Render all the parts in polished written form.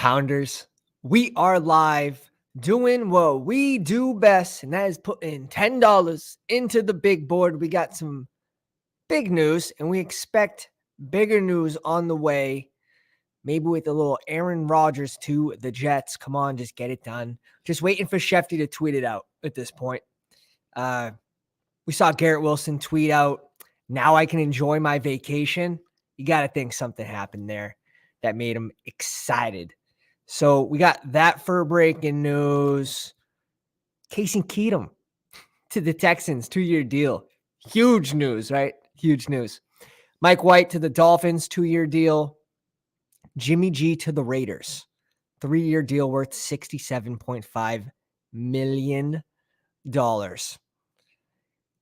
Pounders? We are live doing what we do best, and that is putting $10 into the big board. We got some big news, and we expect bigger news on the way. Maybe with a little Aaron Rodgers to the Jets. Come on, just get it done. Just waiting for Shefty to tweet it out at this point. We saw Garrett Wilson tweet out, "Now I can enjoy my vacation." You got to think something happened there that made him excited. So we got that for breaking news. Casey Keenum to the Texans, 2-year deal. Huge news, right? Huge news. Mike White to the Dolphins, 2-year deal. Jimmy G to the Raiders, 3-year deal worth $67.5 million.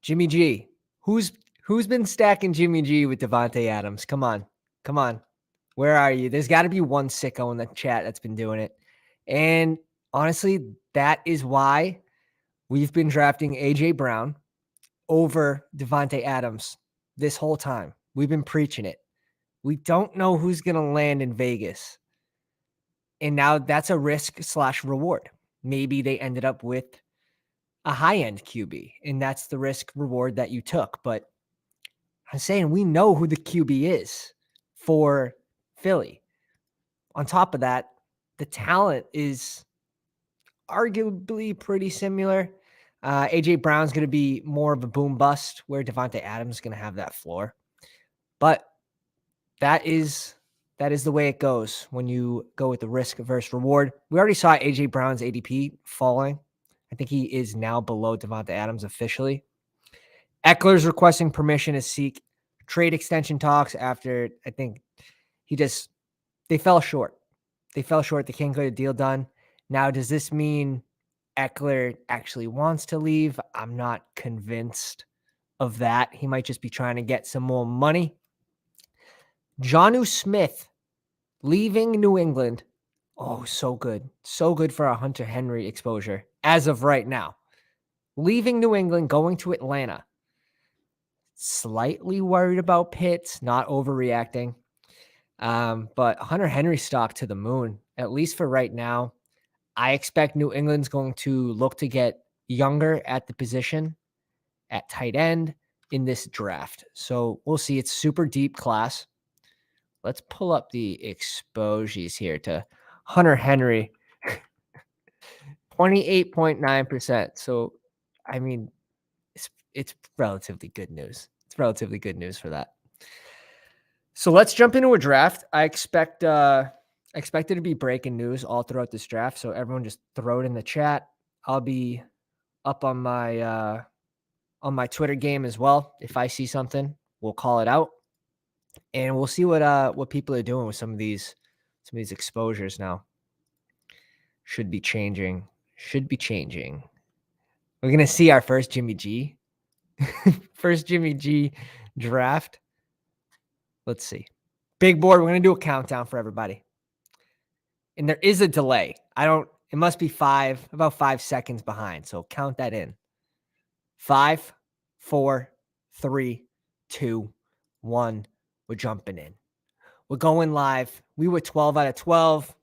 Jimmy G, who's been stacking Jimmy G with Devontae Adams? Come on. Where are you? There's got to be one sicko in the chat that's been doing it. And honestly, that is why we've been drafting A.J. Brown over Devontae Adams this whole time. We've been preaching it. We don't know who's going to land in Vegas. And now that's a risk/reward. Maybe they ended up with a high-end QB, and that's the risk-reward that you took. But I'm saying we know who the QB is for Philly. On top of that, the talent is arguably pretty similar. A.J. Brown's going to be more of a boom bust, where Devontae Adams is going to have that floor. But that is the way it goes when you go with the risk versus reward. We already saw A.J. Brown's ADP falling. I think he is now below Devontae Adams officially. Eckler's requesting permission to seek trade extension talks after I think they fell short. They can't get a deal done. Now, does this mean Eckler actually wants to leave? I'm not convinced of that. He might just be trying to get some more money. Jonnu Smith leaving New England. Oh, so good. So good for our Hunter Henry exposure as of right now. Leaving New England, going to Atlanta. Slightly worried about Pitts, not overreacting. But Hunter Henry stock to the moon, at least for right now. I expect New England's going to look to get younger at the position at tight end in this draft. So we'll see. It's super deep class. Let's pull up the exposures here to Hunter Henry. 28.9%. So, I mean, it's relatively good news. It's relatively good news for that. So let's jump into a draft. I expect there to be breaking news all throughout this draft. So everyone just throw it in the chat. I'll be up on my Twitter game as well. If I see something, we'll call it out. And we'll see what people are doing with some of these exposures now. Should be changing. We're gonna see our first Jimmy G. First Jimmy G draft. Let's see. Big board. We're gonna do a countdown for everybody. And there is a delay. It must be about 5 seconds behind. So count that in. 5, 4, 3, 2, 1. We're jumping in. We're going live. We were 12 out of 12.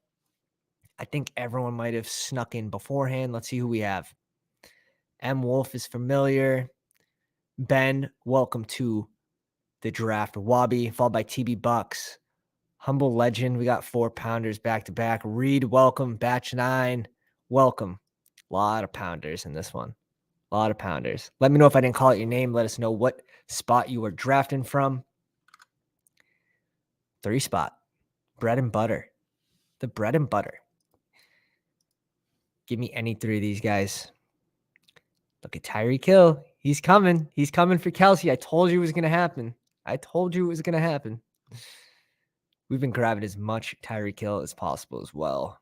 I think everyone might have snuck in beforehand. Let's see who we have. M. Wolf is familiar. Ben, welcome to the draft. Wabi, followed by TB Bucks. Humble Legend, we got 4 pounders back to back. Reed, welcome. Batch 9, welcome. A lot of pounders in this one. A lot of pounders. Let me know if I didn't call out your name. Let us know what spot you were drafting from. 3 spot. Bread and butter. The bread and butter. Give me any 3 of these guys. Look at Tyreek Hill. He's coming. He's coming for Kelsey. I told you it was going to happen. We've been grabbing as much Tyreek Hill as possible as well.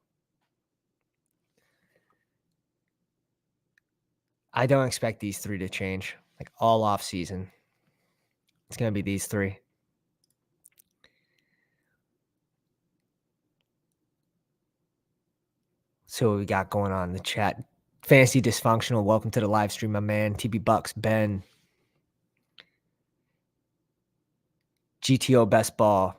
I don't expect these 3 to change. Like all off season. It's going to be these 3. So what we got going on in the chat. Fantasy Dysfunctional, welcome to the live stream, my man. TB Bucks, Ben. GTO Best Ball.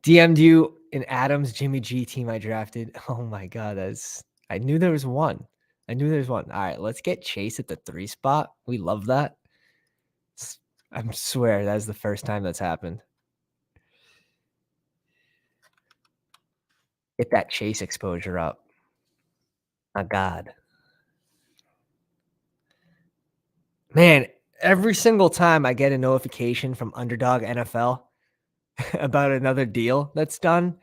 DM'd you in Adams Jimmy G team I drafted. Oh my god, I knew there was one. I knew there was one. All right, let's get Chase at the 3 spot. We love that. I swear that's the first time that's happened. Get that Chase exposure up. My god. Man, every single time I get a notification from Underdog NFL about another deal that's done,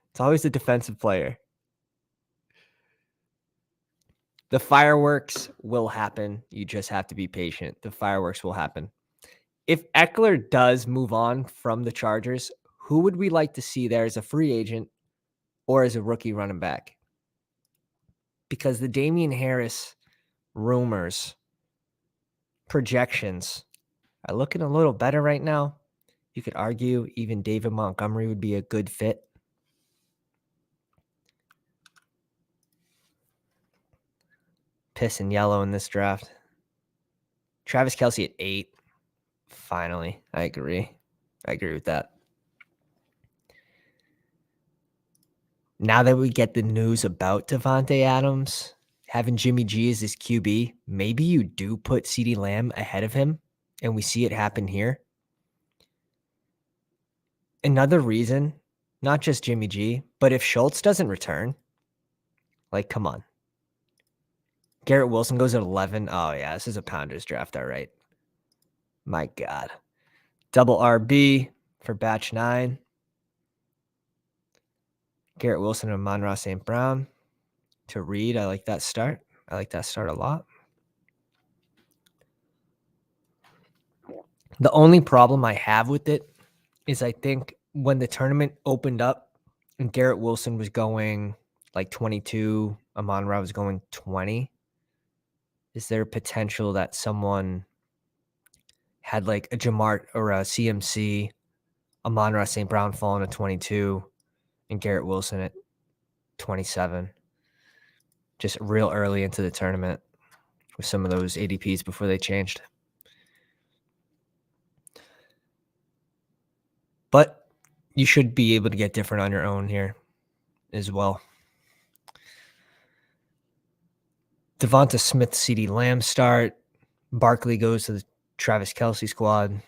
it's always a defensive player. The fireworks will happen. You just have to be patient. The fireworks will happen. If Eckler does move on from the Chargers, who would we like to see there as a free agent or as a rookie running back? Because the Damian Harris rumors, projections are looking a little better right now. You could argue even David Montgomery would be a good fit. Piss and yellow in this draft. Travis Kelce at 8. Finally, I agree. I agree with that. Now that we get the news about Davante Adams, having Jimmy G as his QB, maybe you do put CeeDee Lamb ahead of him, and we see it happen here. Another reason, not just Jimmy G, but if Schultz doesn't return, like, come on. Garrett Wilson goes at 11. Oh, yeah, this is a Pounders draft, all right. My God. Double RB for batch 9. Garrett Wilson and Amon-Ra St. Brown to Reed. I like that start. I like that start a lot. The only problem I have with it is I think when the tournament opened up and Garrett Wilson was going like 22, Amon-Ra was going 20, is there potential that someone had like a Jamar or a CMC, Amon-Ra St. Brown falling to 22, and Garrett Wilson at 27, just real early into the tournament with some of those ADPs before they changed? But you should be able to get different on your own here as well. Devonta Smith, CeeDee Lamb start. Barkley goes to the Travis Kelce squad.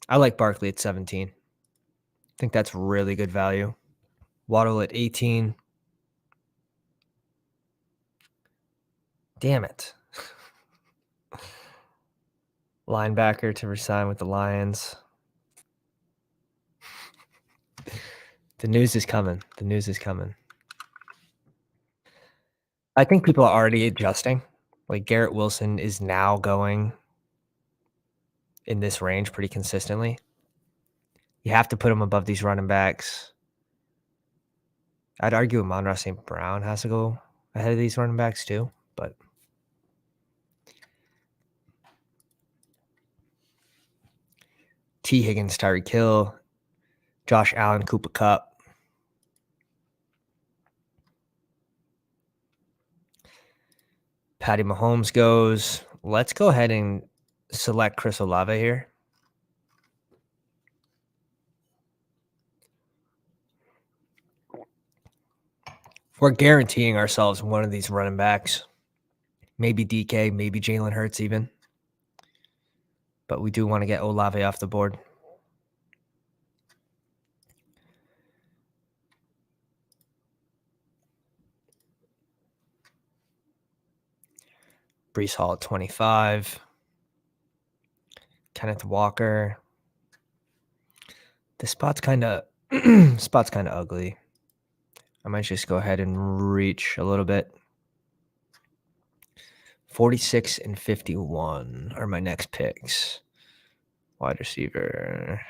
I like Barkley at 17. I think that's really good value. Waddle at 18. Damn it. Linebacker to resign with the Lions. The news is coming. The news is coming. I think people are already adjusting. Like Garrett Wilson is now going in this range pretty consistently. You have to put him above these running backs. I'd argue Amon-Ra St. Brown has to go ahead of these running backs too, but T. Higgins, Tyreek Hill, Josh Allen, Cooper Kupp. Patty Mahomes goes. Let's go ahead and select Chris Olave here. We're guaranteeing ourselves one of these running backs. Maybe DK, maybe Jalen Hurts even. But we do want to get Olave off the board. Breece Hall at 25. Kenneth Walker. This spot's kind of ugly. I might just go ahead and reach a little bit. 46 and 51 are my next picks. Wide receiver.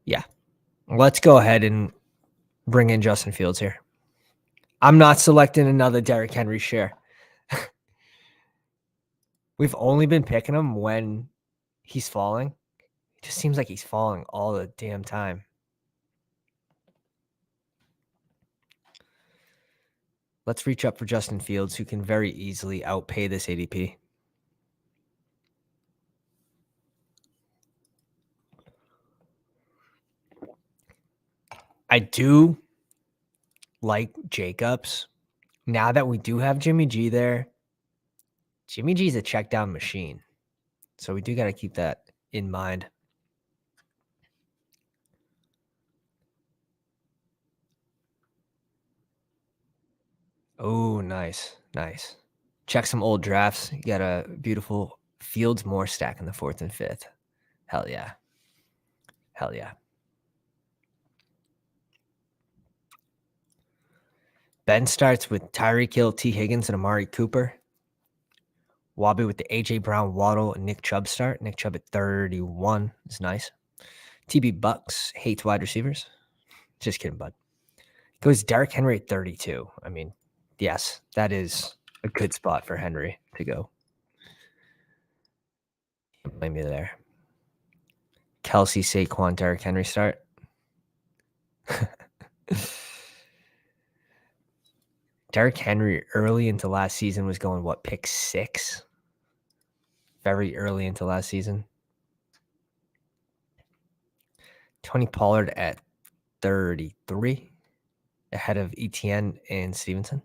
Yeah. Let's go ahead and bring in Justin Fields here. I'm not selecting another Derrick Henry share. We've only been picking him when he's falling. It just seems like he's falling all the damn time. Let's reach up for Justin Fields, who can very easily outpay this ADP. I do like Jacobs. Now that we do have Jimmy G there, Jimmy G's a check down machine. So we do got to keep that in mind. Oh, nice. Nice. Check some old drafts. You got a beautiful Fields Moore stack in the 4th and 5th. Hell yeah. Hell yeah. Ben starts with Tyreek Hill, T. Higgins, and Amari Cooper. Wabi with the A.J. Brown, Waddle, and Nick Chubb start. Nick Chubb at 31 is nice. TB Bucks hates wide receivers. Just kidding, bud. Goes Derrick Henry at 32. I mean, yes, that is a good spot for Henry to go. Blame me there. Kelsey, Saquon, Derrick Henry start. Derrick Henry early into last season was going, what, pick 6? Very early into last season. Tony Pollard at 33, ahead of Etienne and Stevenson.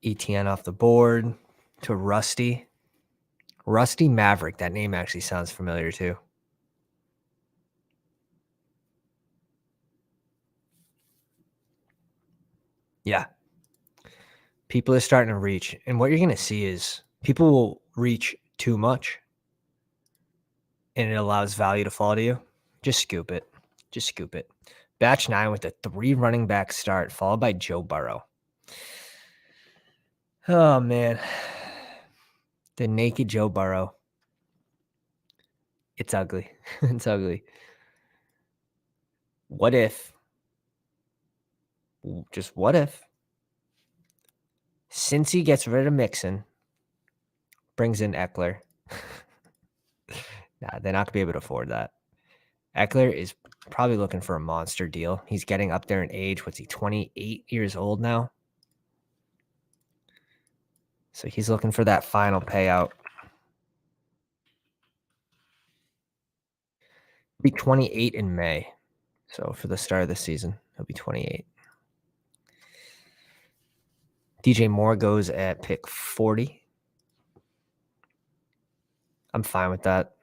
Etienne off the board to Rusty. Rusty Maverick. That name actually sounds familiar too. Yeah. People are starting to reach. And what you're going to see is people will reach too much and it allows value to fall to you. Just scoop it. Just scoop it. Batch 9 with a 3 running back start, followed by Joe Burrow. Oh, man. The naked Joe Burrow. It's ugly. It's ugly. What if, just what if, since he gets rid of Mixon, brings in Eckler? Nah, they're not going to be able to afford that. Eckler is probably looking for a monster deal. He's getting up there in age. What's he, 28 years old now? So he's looking for that final payout. He'll be 28 in May. So for the start of the season, he'll be 28. DJ Moore goes at pick 40. I'm fine with that.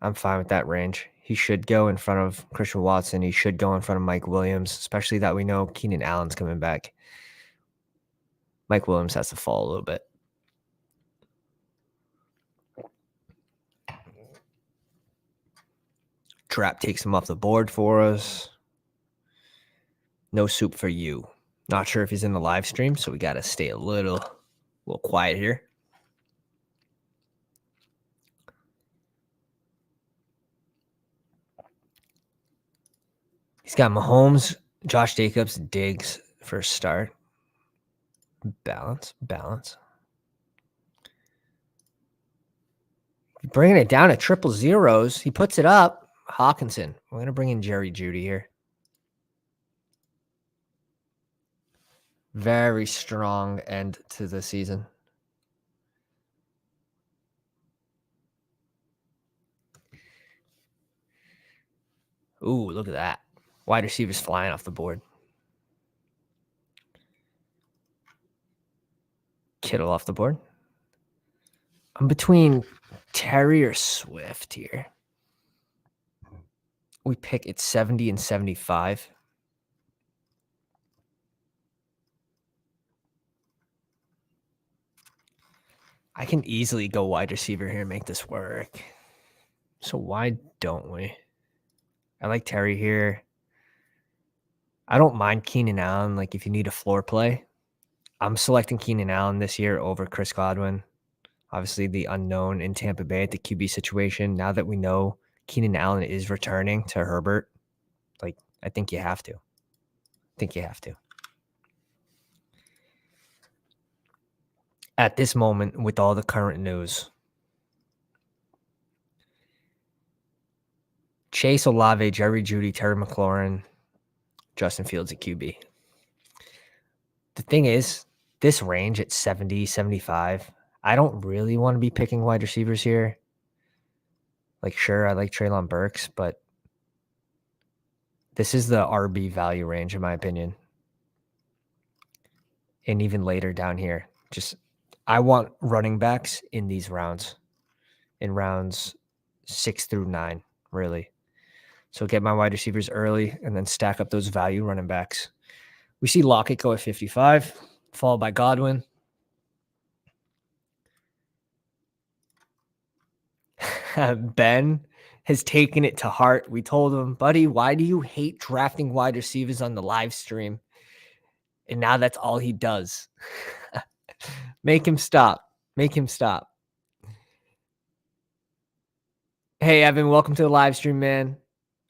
I'm fine with that range. He should go in front of Christian Watson. He should go in front of Mike Williams, especially that we know Keenan Allen's coming back. Mike Williams has to fall a little bit. Trap takes him off the board for us. No soup for you. Not sure if he's in the live stream, so we got to stay a little quiet here. He's got Mahomes, Josh Jacobs, Diggs for a start. Balance. Bringing it down to 000s. He puts it up. Hawkinson. We're going to bring in Jerry Jeudy here. Very strong end to the season. Ooh, look at that. Wide receivers flying off the board. Kittle off the board. I'm between Terry or Swift here. We pick at 70 and 75. I can easily go wide receiver here and make this work. So why don't we? I like Terry here. I don't mind Keenan Allen. Like if you need a floor play, I'm selecting Keenan Allen this year over Chris Godwin. Obviously the unknown in Tampa Bay at the QB situation. Now that we know Keenan Allen is returning to Herbert, like I think you have to. At this moment, with all the current news, Chase Olave, Jerry Jeudy, Terry McLaurin, Justin Fields at QB. The thing is, this range at 70, 75, I don't really want to be picking wide receivers here. Like, sure, I like Treylon Burks, but this is the RB value range, in my opinion. And even later down here, I want running backs in these rounds, in rounds 6 through 9, really. So get my wide receivers early and then stack up those value running backs. We see Lockett go at 55, followed by Godwin. Ben has taken it to heart. We told him, buddy, why do you hate drafting wide receivers on the live stream? And now that's all he does. Make him stop. Make him stop. Hey, Evan, welcome to the live stream, man.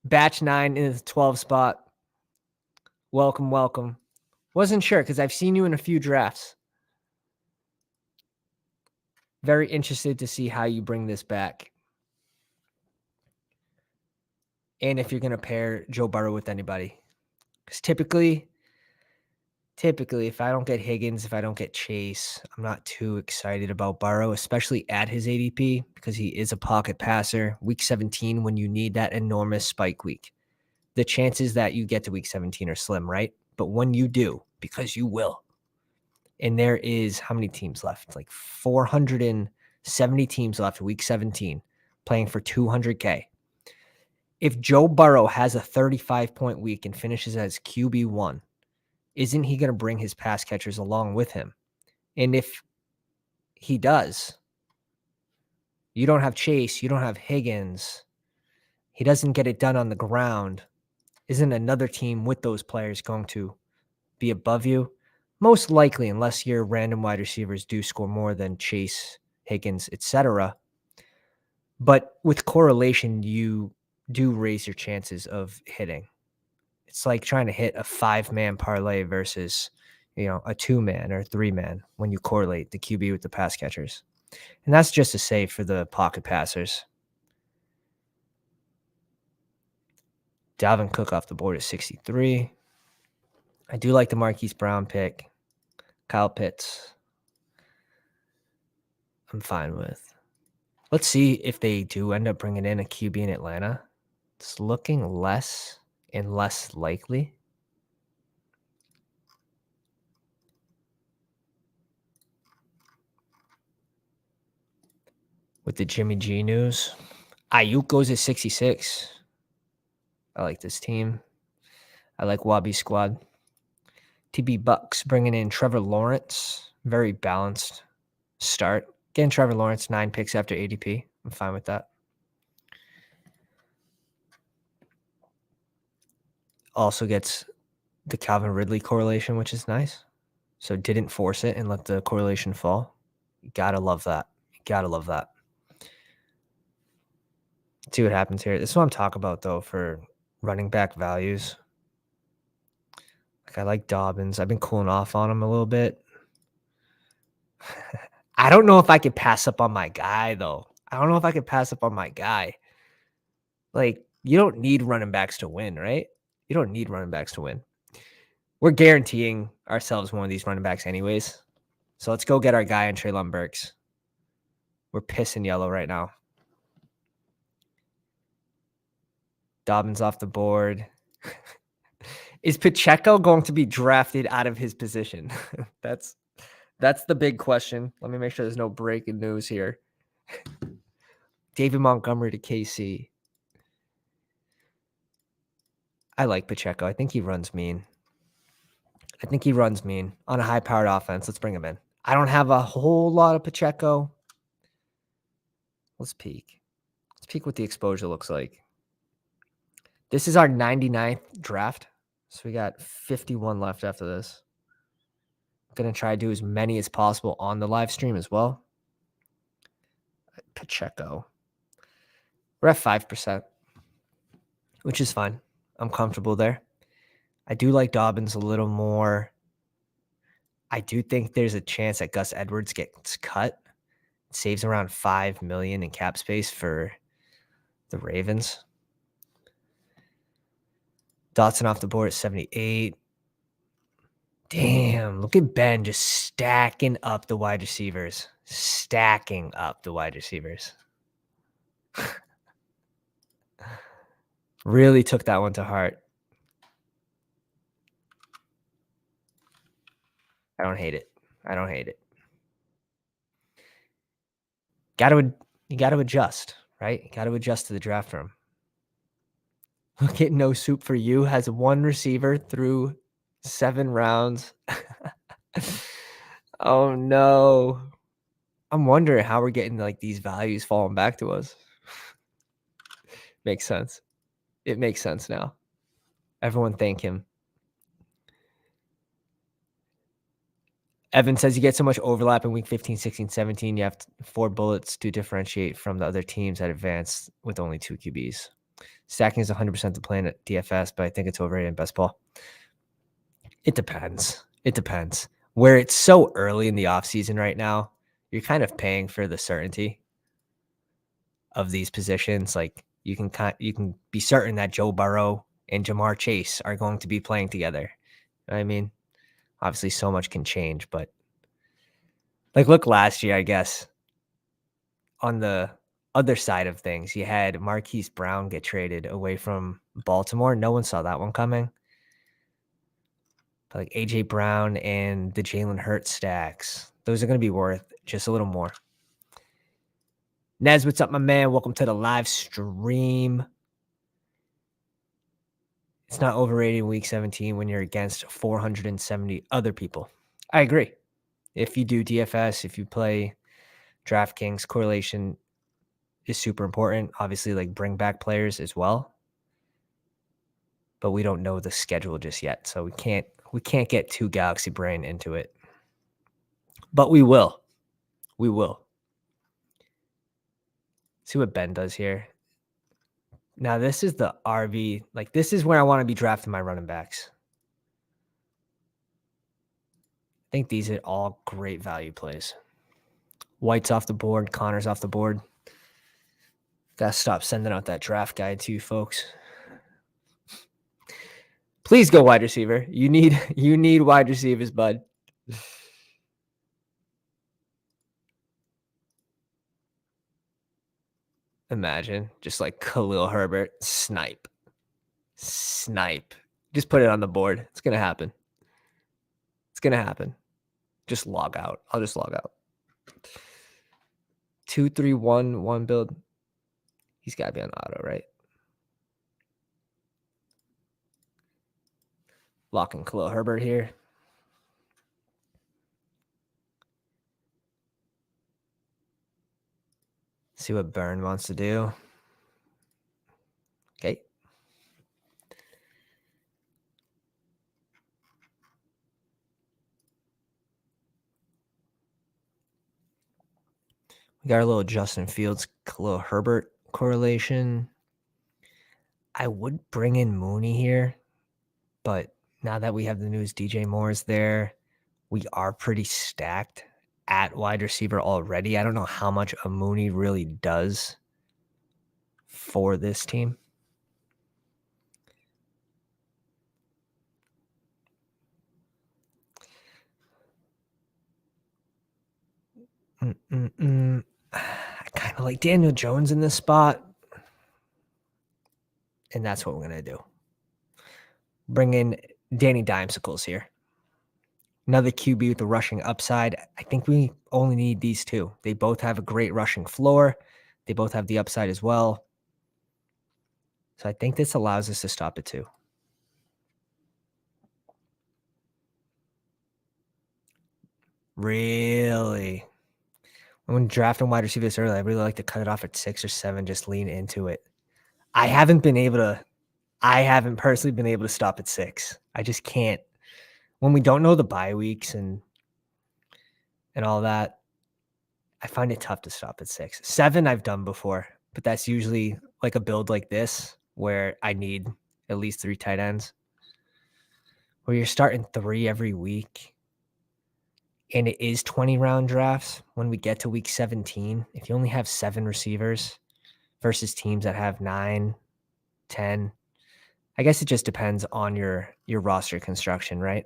Batch 9 in the 12 spot. Welcome, welcome. Wasn't sure because I've seen you in a few drafts. Very interested to see how you bring this back. And if you're going to pair Joe Burrow with anybody. Because typically, if I don't get Higgins, if I don't get Chase, I'm not too excited about Burrow, especially at his ADP because he is a pocket passer. Week 17, when you need that enormous spike week, the chances that you get to week 17 are slim, right? But when you do, because you will, and there is how many teams left? Like 470 teams left week 17 playing for 200K. If Joe Burrow has a 35-point week and finishes as QB1, isn't he going to bring his pass catchers along with him? And if he does, you don't have Chase, you don't have Higgins, he doesn't get it done on the ground, isn't another team with those players going to be above you? Most likely, unless your random wide receivers do score more than Chase, Higgins, etc. But with correlation, you do raise your chances of hitting. It's like trying to hit a 5-man parlay versus, a 2-man or 3-man when you correlate the QB with the pass catchers. And that's just a save for the pocket passers. Dalvin Cook off the board at 63. I do like the Marquise Brown pick. Kyle Pitts, I'm fine with. Let's see if they do end up bringing in a QB in Atlanta. It's looking less and less likely. With the Jimmy G news, Ayuk goes at 66. I like this team. I like Wabi Squad. TB Bucks bringing in Trevor Lawrence. Very balanced start. Getting Trevor Lawrence 9 picks after ADP. I'm fine with that. Also gets the Calvin Ridley correlation, which is nice. So didn't force it and let the correlation fall. You gotta love that. See what happens here. This is what I'm talking about, though, for running back values. Like, I like Dobbins. I've been cooling off on him a little bit. I don't know if I could pass up on my guy, though. Like, you don't need running backs to win, right? You don't need running backs to win. We're guaranteeing ourselves one of these running backs anyways. So let's go get our guy in Treylon Burks. We're pissing yellow right now. Dobbins off the board. Is Pacheco going to be drafted out of his position? That's the big question. Let me make sure there's no breaking news here. David Montgomery to KC. I like Pacheco. I think he runs mean. On a high-powered offense. Let's bring him in. I don't have a whole lot of Pacheco. Let's peek. What the exposure looks like. This is our 99th draft. So we got 51 left after this. Going to try to do as many as possible on the live stream as well. Pacheco. We're at 5%, which is fine. I'm comfortable there. I do like Dobbins a little more. I do think there's a chance that Gus Edwards gets cut. It saves around $5 million in cap space for the Ravens. Dotson off the board at 78. Damn, look at Ben just stacking up the wide receivers. stacking up the wide receivers. Really took that one to heart. I don't hate it. I don't hate it. You gotta adjust, right? You gotta adjust to the draft room. Look at No Soup for You has one receiver through 7 rounds. Oh, no. I'm wondering how we're getting, like, these values falling back to us. Makes sense. It makes sense now. Everyone thank him. Evan says you get so much overlap in week 15, 16, 17. You have 4 bullets to differentiate from the other teams that advance with only 2 QBs. Stacking is 100% the plan at DFS, but I think it's overrated in best ball. It depends. It depends. Where it's so early in the offseason right now, you're kind of paying for the certainty of these positions. Like you can be certain that Joe Burrow and Jamar Chase are going to be playing together. You know what I mean, obviously so much can change, but like look last year, I guess on the other side of things, you had Marquise Brown get traded away from Baltimore. No one saw that one coming. But like AJ Brown and the Jalen Hurts stacks, those are going to be worth just a little more. Nez, what's up, my man? Welcome to the live stream. It's not overrated in week 17 when you're against 470 other people. I agree. If you do DFS, if you play DraftKings, correlation is super important. Obviously, like bring back players as well. But we don't know the schedule just yet. So we can't get too galaxy brain into it. But we will. We will. See what Ben does here. Now, this is the RB. Like, this is where I want to be drafting my running backs. I think these are all great value plays. White's off the board. Connor's off the board. Gotta stop sending out that draft guide to you folks. Please go wide receiver. You need wide receivers, bud. Imagine just like Khalil Herbert, snipe. Just put it on the board. It's gonna happen. It's gonna happen. Just log out. I'll just log out. 2, 3, 1 build. He's gotta be on auto, right? Locking Khalil Herbert here. See what Burn wants to do. Okay. We got our little Justin Fields, Khalil Herbert correlation. I would bring in Mooney here, but now that we have the news DJ Moore's there, we are pretty stacked at wide receiver already. I don't know how much a Mooney really does for this team. I kind of like Daniel Jones in this spot. And that's what we're going to do. Bring in Danny Dimesicles here. Another QB with the rushing upside. I think we only need these two. They both have a great rushing floor. They both have the upside as well. So I think this allows us to stop at 2. Really? When drafting wide receivers early, I really like to cut it off at 6 or 7, just lean into it. I haven't personally been able to stop at 6. I just can't. When we don't know the bye weeks and all that, I find it tough to stop at 6. 7 I've done before, but that's usually like a build like this where I need at least 3 tight ends. Where you're starting 3 every week and it is 20-round drafts. When we get to week 17, if you only have 7 receivers versus teams that have 9, 10, I guess it just depends on your roster construction, right?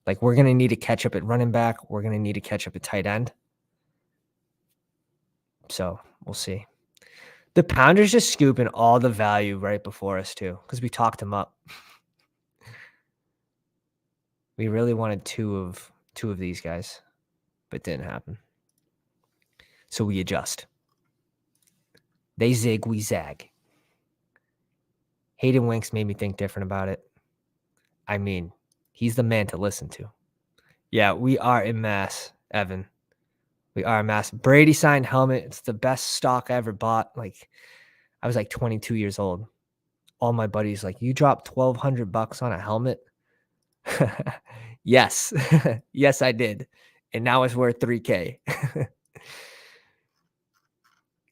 Like we're going to need to catch up at running back. We're going to need to catch up at tight end. So we'll see. The Pounders just scooping all the value right before us too, because we talked them up. We really wanted two of these guys, but it didn't happen. So we adjust. They zig, we zag. Hayden Winks made me think different about it. I mean, he's the man to listen to. Yeah, we are in mass, Evan. We are in mass. Brady signed helmet. It's the best stock I ever bought. Like, I was like 22 years old. All my buddies like, you dropped $1,200 on a helmet? Yes. Yes, I did. And now it's worth $3K.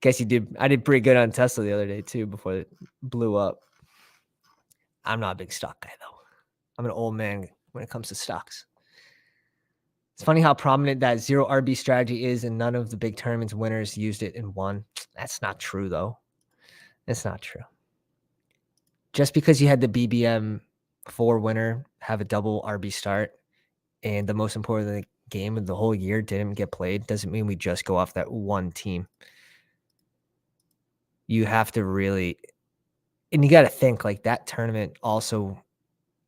Guess you did. I did pretty good on Tesla the other day too before it blew up. I'm not a big stock guy though. I'm an old man when it comes to stocks. It's funny how prominent that zero RB strategy is, and none of the big tournaments winners used it and won. That's not true though. It's not true. Just because you had the BBM 4 winner have a double RB start and the most important game of the whole year didn't get played doesn't mean we just go off that one team. You have to really, and you got to think like that tournament also,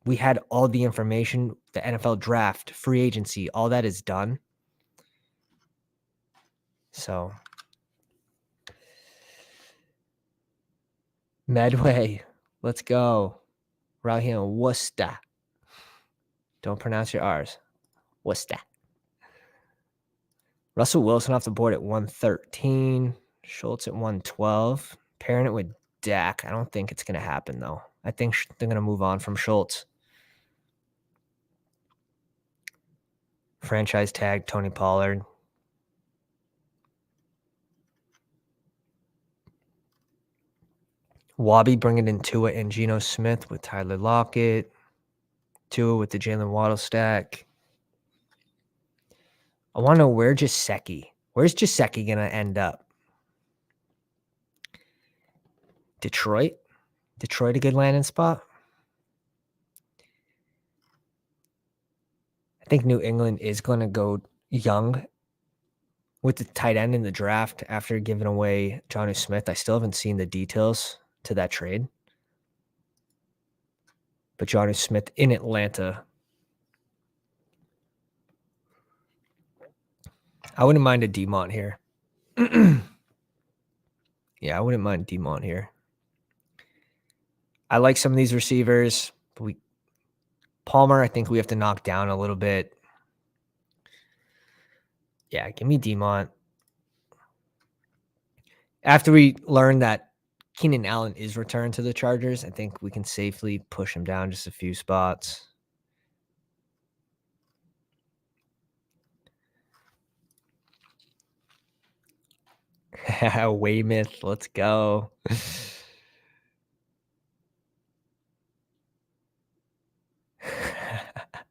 we had all the information, the NFL draft, free agency, all that is done. So Medway, let's go. We're out here in Worcester. Don't pronounce your R's. Worcester. Russell Wilson off the board at 113. Schultz at 112. Pairing it with Dak. I don't think it's going to happen, though. I think they're going to move on from Schultz. Franchise tag Tony Pollard. Wabi bringing in Tua and Geno Smith with Tyler Lockett. Tua with the Jalen Waddle stack. I want to know where's Gesicki going to end up? Detroit? Detroit a good landing spot? I think New England is going to go young with the tight end in the draft after giving away Jonnu Smith. I still haven't seen the details to that trade. But Jonnu Smith in Atlanta. I wouldn't mind a Demont here. Yeah, I wouldn't mind Demont here. I like some of these receivers, but Palmer, I think we have to knock down a little bit. Yeah, give me Demont. After we learn that Keenan Allen is returned to the Chargers, I think we can safely push him down just a few spots. Weymouth, let's go.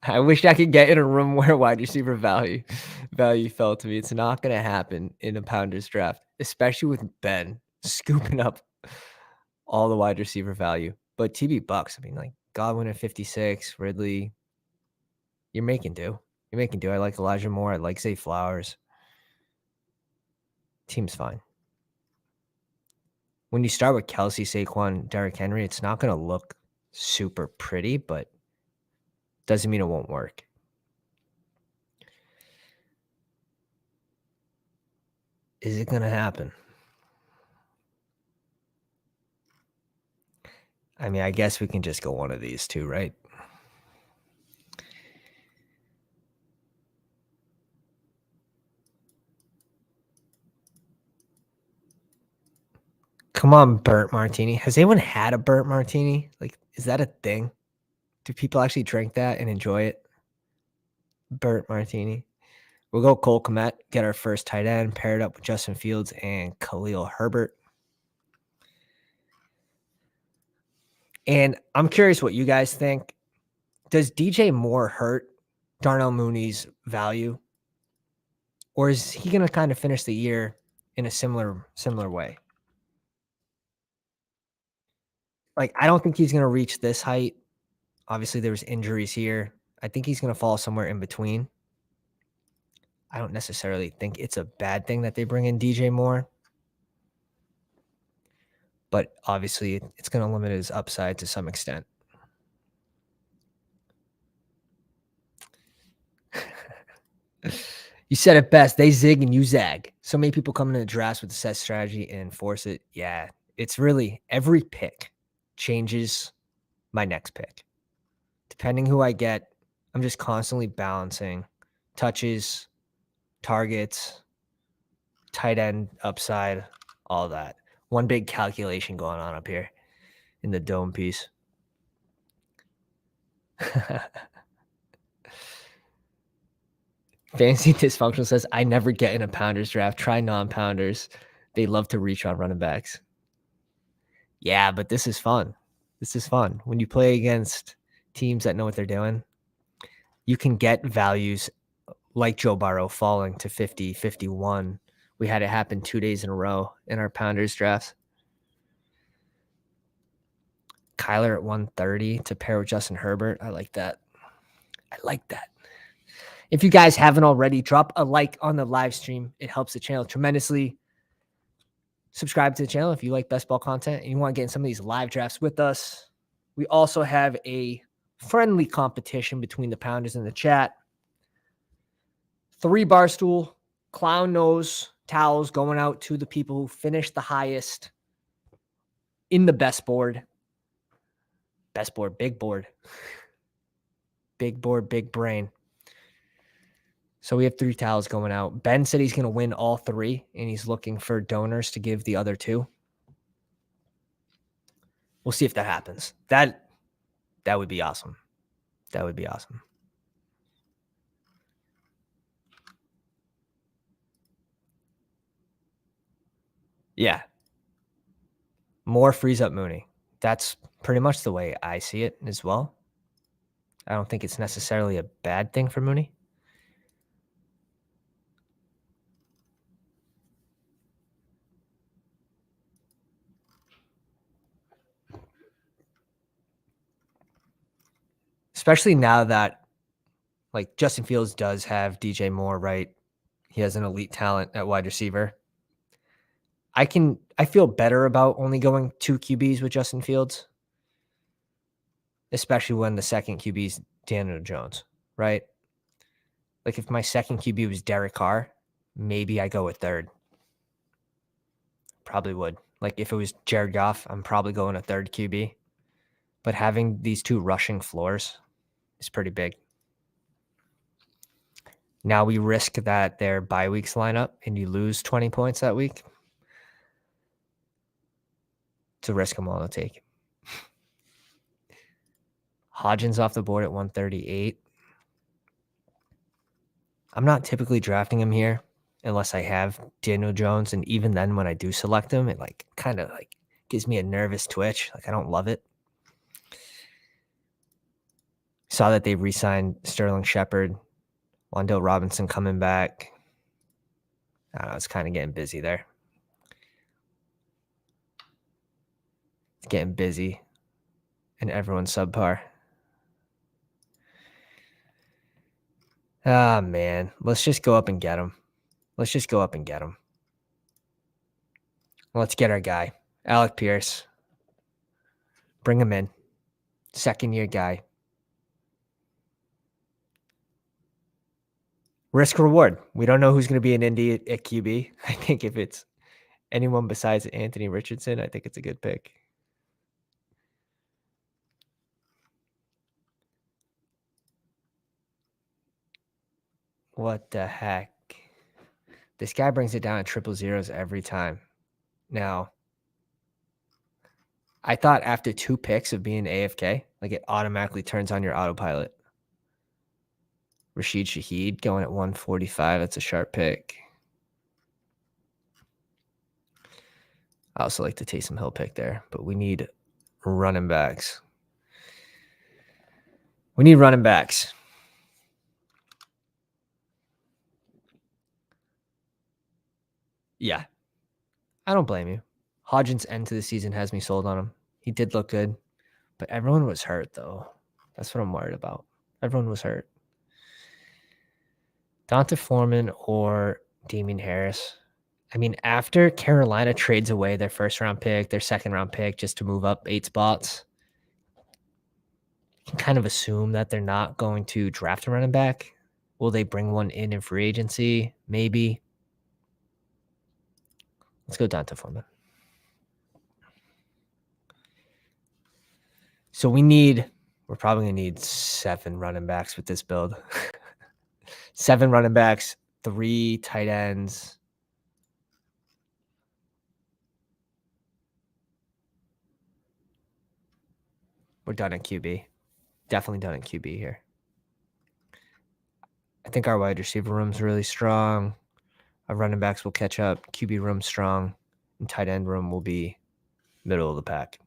I wish I could get in a room where wide receiver value fell to me. It's not going to happen in a Pounders draft, especially with Ben scooping up all the wide receiver value. But TB Bucks, I mean, like Godwin at 56, Ridley, you're making do. You're making do. I like Elijah Moore. I like Zay Flowers. Team's fine. When you start with Kelsey, Saquon, Derrick Henry, it's not going to look super pretty, but doesn't mean it won't work. Is it going to happen? I mean, I guess we can just go one of these two, right? Come on, burnt martini. Has anyone had a burnt martini? Like, is that a thing? Do people actually drink that and enjoy it? Burnt martini. We'll go Cole Kmet, get our first tight end, paired up with Justin Fields and Khalil Herbert. And I'm curious what you guys think. Does DJ Moore hurt Darnell Mooney's value? Or is he going to kind of finish the year in a similar way? Like, I don't think he's going to reach this height. Obviously, there was injuries here. I think he's going to fall somewhere in between. I don't necessarily think it's a bad thing that they bring in DJ Moore. but obviously it's going to limit his upside to some extent. You said it best. They zig and you zag. So many people come into the drafts with the set strategy and enforce it. Yeah, it's really every pick changes my next pick. Depending who I get, I'm just constantly balancing touches, targets, tight end upside, all that. One big calculation going on up here in the dome piece. Fantasy Dysfunctional says, I never get in a pounders draft. Try non-pounders. They love to reach on running backs. Yeah, but this is fun. This is fun. When you play against teams that know what they're doing, you can get values like Joe Burrow falling to 50, 51. We had it happen 2 days in a row in our pounders drafts. Kyler at 130 to pair with Justin Herbert. I like that. I like that. If you guys haven't already, drop a like on the live stream. It helps the channel tremendously. Subscribe to the channel if you like best ball content and you want to get in some of these live drafts with us. We also have a friendly competition between the pounders and the chat. 3 Barstool clown nose towels going out to the people who finished the highest in the best board. Best board, big board. Big board, big brain. So we have 3 towels going out. Ben said he's going to win all 3, and he's looking for donors to give the other 2. We'll see if that happens. That would be awesome. That would be awesome. Yeah. More frees up Mooney. That's pretty much the way I see it as well. I don't think it's necessarily a bad thing for Mooney. Especially now that like Justin Fields does have DJ Moore, right? He has an elite talent at wide receiver. I feel better about only going 2 QBs with Justin Fields, especially when the second QB is Daniel Jones, right? Like if my second QB was Derek Carr, maybe I go with third. Probably would. Like if it was Jared Goff, I'm probably going a third QB. But having these 2 rushing floors is pretty big. Now we risk that their bye weeks line up and you lose 20 points that week. It's a risk I'm willing to take. Hodgins off the board at 138. I'm not typically drafting him here unless I have Daniel Jones. And even then, when I do select him, it like kind of like gives me a nervous twitch. Like I don't love it. Saw that they re-signed Sterling Shepard, Wan'Dale Robinson coming back. I don't know, it's kind of getting busy there. It's getting busy and everyone's subpar. Ah, man. Let's just go up and get him. Let's just go up and get him. Let's get our guy, Alec Pierce. Bring him in. Second-year guy. Risk reward. We don't know who's going to be an Indy at QB. I think if it's anyone besides Anthony Richardson, I think it's a good pick. What the heck? This guy brings it down to triple zeros every time. Now, I thought after 2 picks of being AFK, like it automatically turns on your autopilot. Rashid Shaheed going at 145. That's a sharp pick. I also like the Taysom Hill pick there, but we need running backs. We need running backs. Yeah. I don't blame you. Hodgins' end to the season has me sold on him. He did look good, but everyone was hurt, though. That's what I'm worried about. Everyone was hurt. Donta Foreman or Damian Harris. I mean, after Carolina trades away their first round pick, their second round pick just to move up 8 spots, you can kind of assume that they're not going to draft a running back. Will they bring one in free agency? Maybe. Let's go down to Foreman. So we're probably going to need 7 running backs with this build. 7 running backs, 3 tight ends. We're done at QB. Definitely done at QB here. I think our wide receiver room's really strong. Our running backs will catch up. QB room strong. And tight end room will be middle of the pack.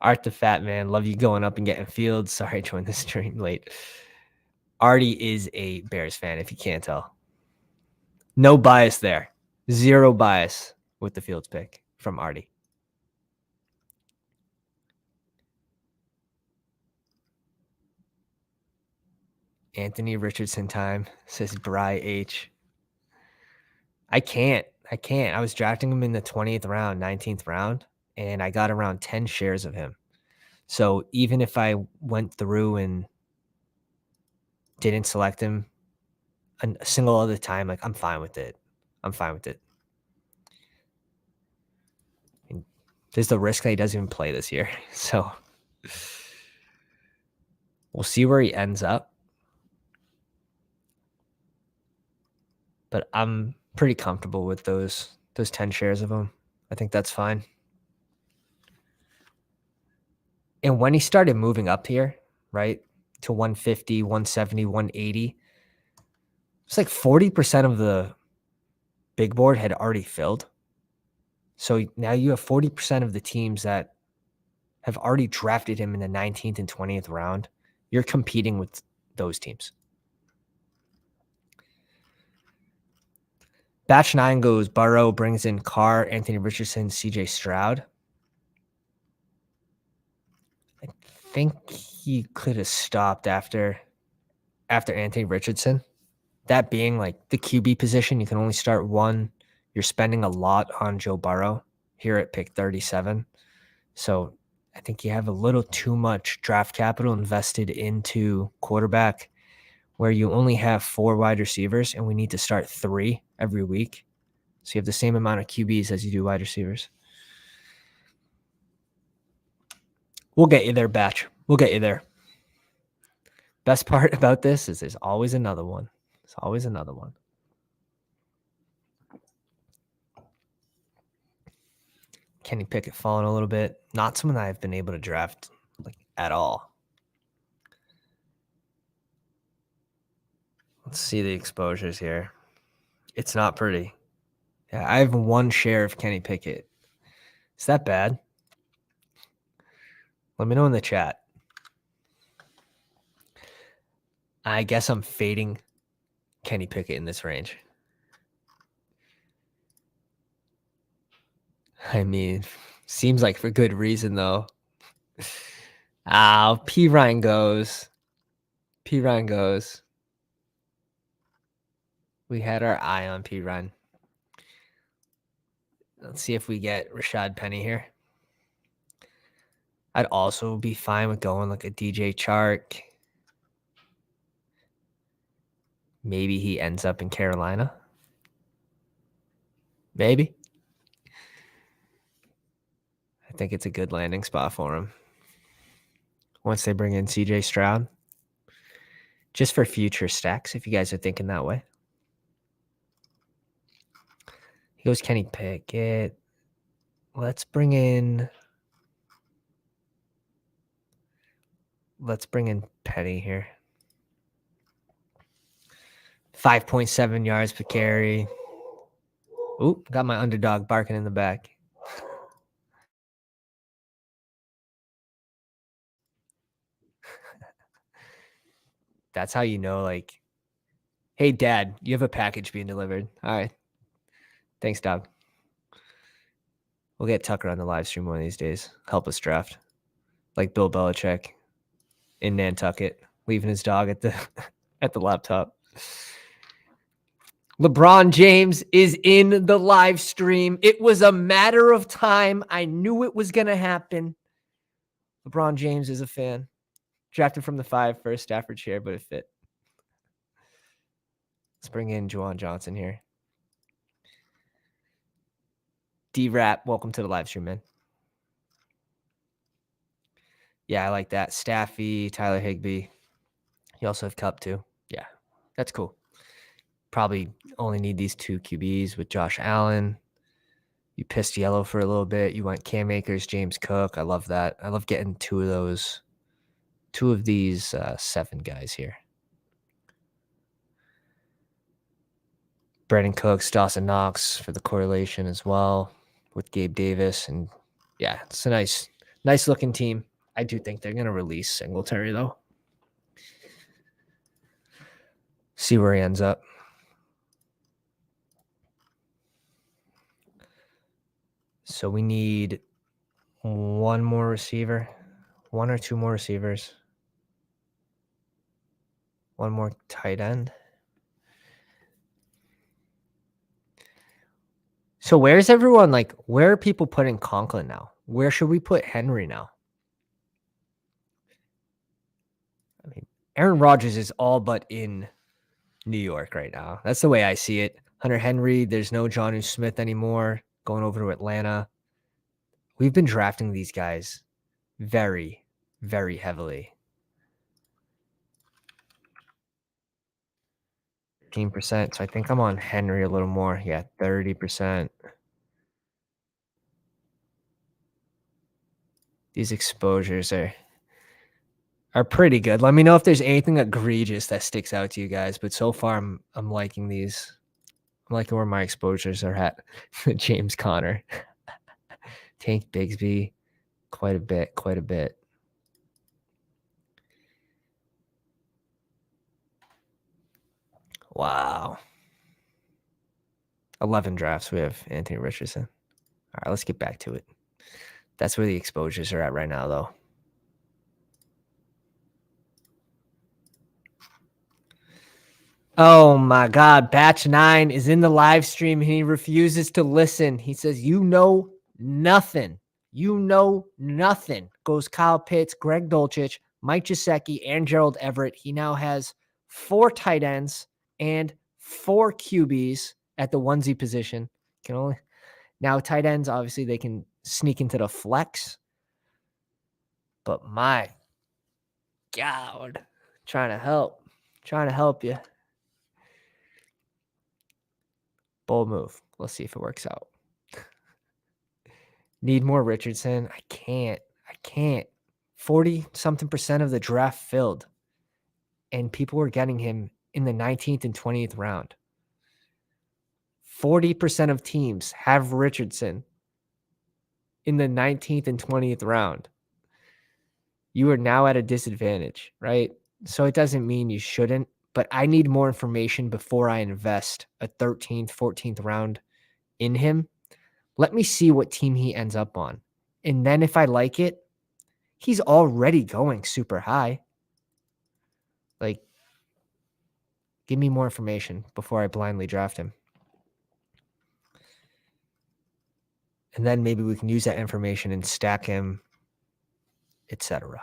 Art the Fat Man. Love you going up and getting fields. Sorry I joined the stream late. Artie is a Bears fan, if you can't tell. No bias there. 0 bias with the fields pick from Artie. Anthony Richardson time, says Bry H. I can't. I was drafting him in the 20th round, 19th round, and I got around 10 shares of him. So even if I went through and didn't select him a single other time, like, I'm fine with it. And there's the risk that he doesn't even play this year. So we'll see where he ends up. But I'm pretty comfortable with those 10 shares of him. I think that's fine. And when he started moving up here, right, to 150, 170, 180, it's like 40% of the big board had already filled. So now you have 40% of the teams that have already drafted him in the 19th and 20th round. You're competing with those teams. Batch 9 goes Burrow, brings in Carr, Anthony Richardson, CJ Stroud. I think he could have stopped after Anthony Richardson. That being like the QB position, you can only start 1. You're spending a lot on Joe Burrow here at pick 37. So I think you have a little too much draft capital invested into quarterback where you only have 4 wide receivers and we need to start 3 every week. So you have the same amount of QBs as you do wide receivers. We'll get you there, Batch. We'll get you there. Best part about this is there's always another one. There's always another one. Kenny Pickett falling a little bit. Not someone I've been able to draft like at all. Let's see the exposures here. It's not pretty. Yeah, I have 1 share of Kenny Pickett. Is that bad? Let me know in the chat. I guess I'm fading Kenny Pickett in this range. I mean, seems like for good reason, though. P. Ryan goes. P. Ryan goes. We had our eye on P. Ryan. Let's see if we get Rashad Penny here. I'd also be fine with going like a DJ Chark. Maybe he ends up in Carolina. Maybe. I think it's a good landing spot for him. Once they bring in CJ Stroud. Just for future stacks, if you guys are thinking that way. He goes Kenny Pickett. Let's bring in Penny here. 5.7 yards per carry. Ooh, got my underdog barking in the back. That's how you know, like, hey, Dad, you have a package being delivered. All right. Thanks, dog. We'll get Tucker on the live stream one of these days. Help us draft. Like Bill Belichick in Nantucket, leaving his dog at the at the laptop. LeBron James is in the live stream. It was a matter of time. I knew it was going to happen. LeBron James is a fan. Drafted from the 5 for a Stafford share, but it fit. Let's bring in Juwan Johnson here. D-Rap, welcome to the live stream, man. Yeah, I like that. Staffy, Tyler Higbee. You also have Cup too. Yeah, that's cool. Probably only need these 2 QBs with Josh Allen. You pissed yellow for a little bit. You went Cam Akers, James Cook. I love that. I love getting 2 of these 7 guys here. Brandon Cooks, Dawson Knox for the correlation as well with Gabe Davis. And yeah, it's a nice looking team. I do think they're going to release Singletary, though. See where he ends up. So we need 1 more receiver, 1 or 2 more receivers, 1 more tight end. So where's everyone? Like, where are people putting Conklin now? Where should we put Henry now? I mean, Aaron Rodgers is all but in New York right now. That's the way I see it. Hunter Henry, there's no Jonnu Smith anymore going over to Atlanta. We've been drafting these guys very, very heavily. 15%. So I think I'm on Henry a little more. Yeah, 30%. These exposures are pretty good. Let me know if there's anything egregious that sticks out to you guys. But so far, I'm liking these. I'm liking where my exposures are at. James Conner, Tank Bigsby, quite a bit. Wow. 11 drafts. We have Anthony Richardson. All right, let's get back to it. That's where the exposures are at right now, though. Oh my God. Batch 9 is in the live stream and he refuses to listen. He says, you know nothing. You know nothing. Goes Kyle Pitts, Greg Dulcich, Mike Gesicki, and Gerald Everett. He now has 4 tight ends and 4 QBs at the onesie position. Can only now tight ends, obviously, they can sneak into the flex. But my God, trying to help you. Bold move. Let's see if it works out. Need more Richardson. I can't. 40-something% of the draft filled. And people were getting him in the 19th and 20th round. 40% of teams have Richardson in the 19th and 20th round. You are now at a disadvantage, right? So it doesn't mean you shouldn't, but I need more information before I invest a 13th, 14th round in him. Let me see what team he ends up on. And then if I like it, he's already going super high. Like, give me more information before I blindly draft him. And then maybe we can use that information and stack him, etc.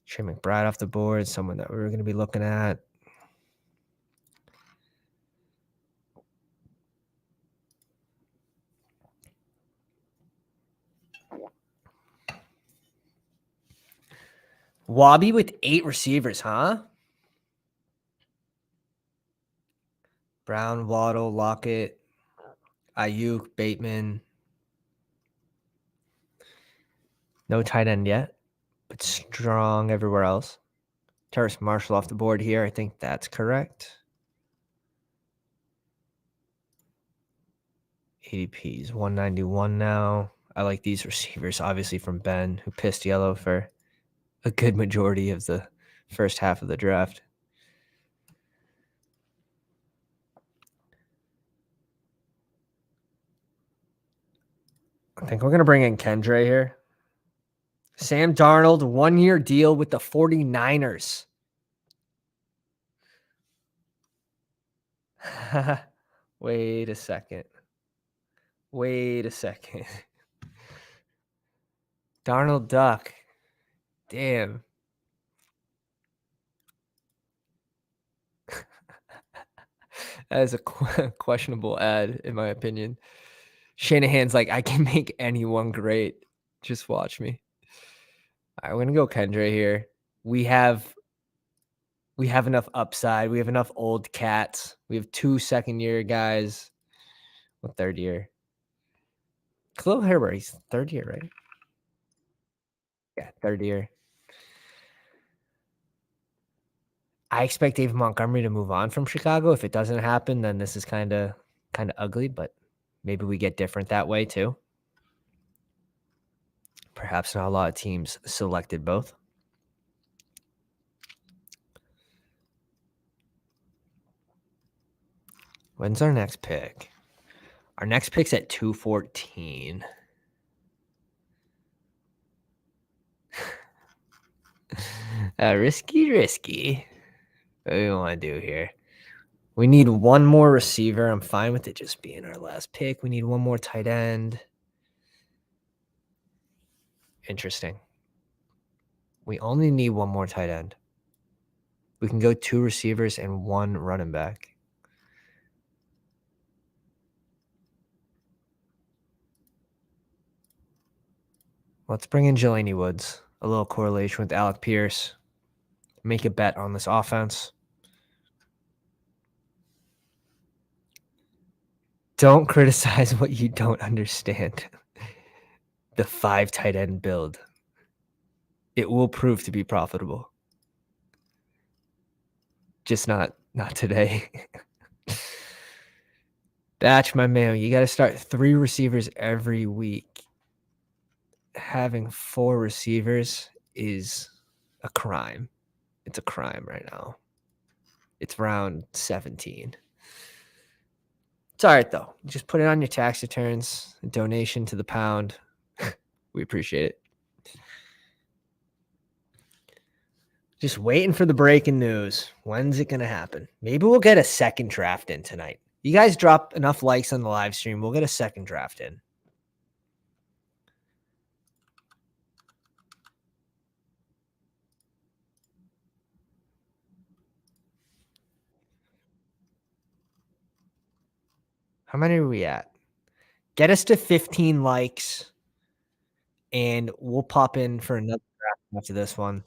Trey McBride off the board, someone that we were going to be looking at. Wabi with 8 receivers, huh? Brown, Waddle, Lockett, Ayuk, Bateman. No tight end yet, but strong everywhere else. Terrace Marshall off the board here. I think that's correct. ADP is 191 now. I like these receivers, obviously, from Ben, who pissed yellow for a good majority of the first half of the draft. I think we're going to bring in Kendre here. Sam Darnold, 1-year deal with the 49ers. Wait a second. Wait a second. Darnold Duck. Damn. That is a questionable ad, in my opinion. Shanahan's like, I can make anyone great. Just watch me. All right, we're gonna go Kendra here. We have we have enough upside. We have enough old cats. We have 2 second-year guys. Well, third year. Khalil Herbert, he's third year, right? Yeah, third year. I expect David Montgomery to move on from Chicago. If it doesn't happen, then this is kinda ugly, but maybe we get different that way too. Perhaps not a lot of teams selected both. When's our next pick? Our next pick's at 214. Risky. What do we wanna do here? We need one more receiver. I'm fine with it just being our last pick. We need one more tight end. Interesting. We only need one more tight end. We can go 2 receivers and 1 running back. Let's bring in Jelani Woods. A little correlation with Alec Pierce. Make a bet on this offense. Don't criticize what you don't understand. The 5 tight end build. It will prove to be profitable. Just not today. Batch, my man, you got to start 3 receivers every week. Having 4 receivers is a crime. It's a crime right now. It's round 17. It's all right, though. Just put it on your tax returns, a donation to the pound. We appreciate it. Just waiting for the breaking news. When's it going to happen? Maybe we'll get a second draft in tonight. You guys drop enough likes on the live stream, we'll get a second draft in. How many are we at? Get us to 15 likes, and we'll pop in for another draft after this one.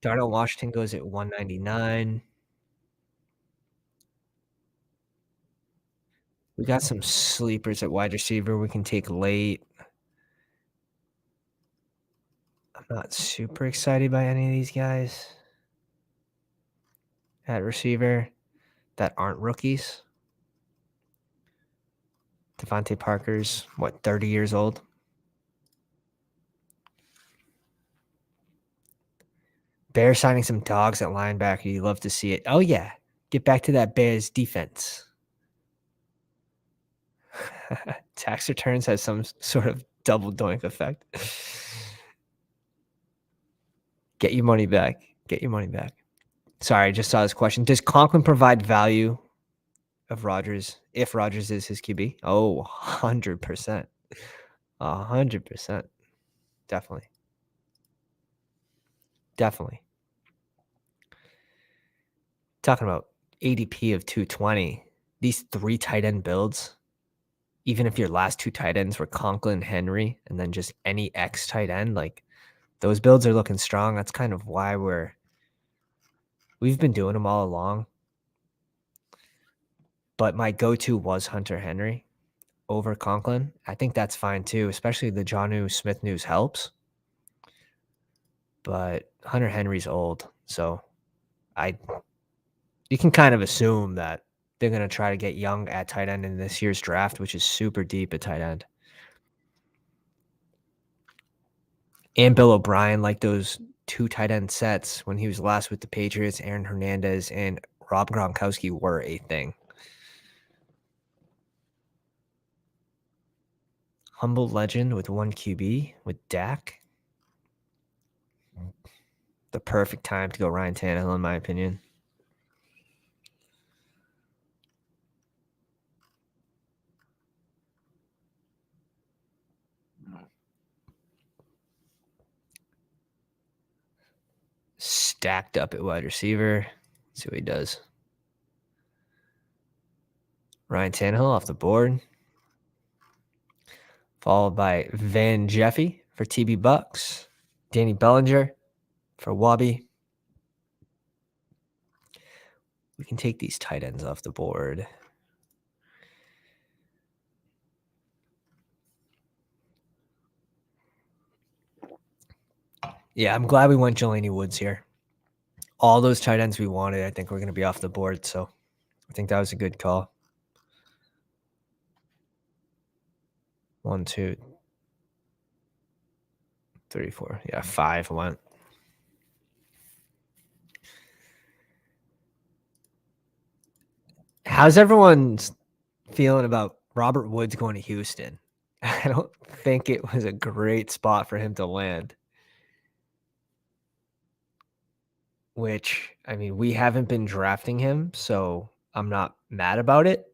Darnell Washington goes at 199. We got some sleepers at wide receiver we can take late. I'm not super excited by any of these guys at receiver that aren't rookies. Devontae Parker's, 30 years old? Bears signing some dogs at linebacker. You love to see it. Oh, yeah. Get back to that Bears defense. Tax returns has some sort of double doink effect. Get your money back. Get your money back. Sorry, I just saw this question. Does Conklin provide value of Rodgers if Rodgers is his QB? Oh, 100%. 100%. Definitely. Definitely. Talking about ADP of 220. These 3 tight end builds, even if your last 2 tight ends were Conklin, Henry, and then just any X tight end, like those builds are looking strong. That's kind of why we've been doing them all along. But my go-to was Hunter Henry over Conklin. I think that's fine too, especially the Jonnu Smith news helps. But Hunter Henry's old, so you can kind of assume that they're going to try to get young at tight end in this year's draft, which is super deep at tight end. And Bill O'Brien, like those 2 tight end sets when he was last with the Patriots, Aaron Hernandez and Rob Gronkowski were a thing. Humble legend with 1 QB with Dak. the perfect time to go Ryan Tannehill, in my opinion. Stacked up at wide receiver. Let's see what he does. Ryan Tannehill off the board. Followed by Van Jeffy for TB Bucks. Danny Bellinger for Wabi. We can take these tight ends off the board. Yeah, I'm glad we went Jelani Woods here. All those tight ends we wanted, I think we're going to be off the board. So I think that was a good call. 1, 2, 3, 4. Yeah, 5 went. How's everyone feeling about Robert Woods going to Houston? I don't think it was a great spot for him to land. Which, I mean, we haven't been drafting him, so I'm not mad about it.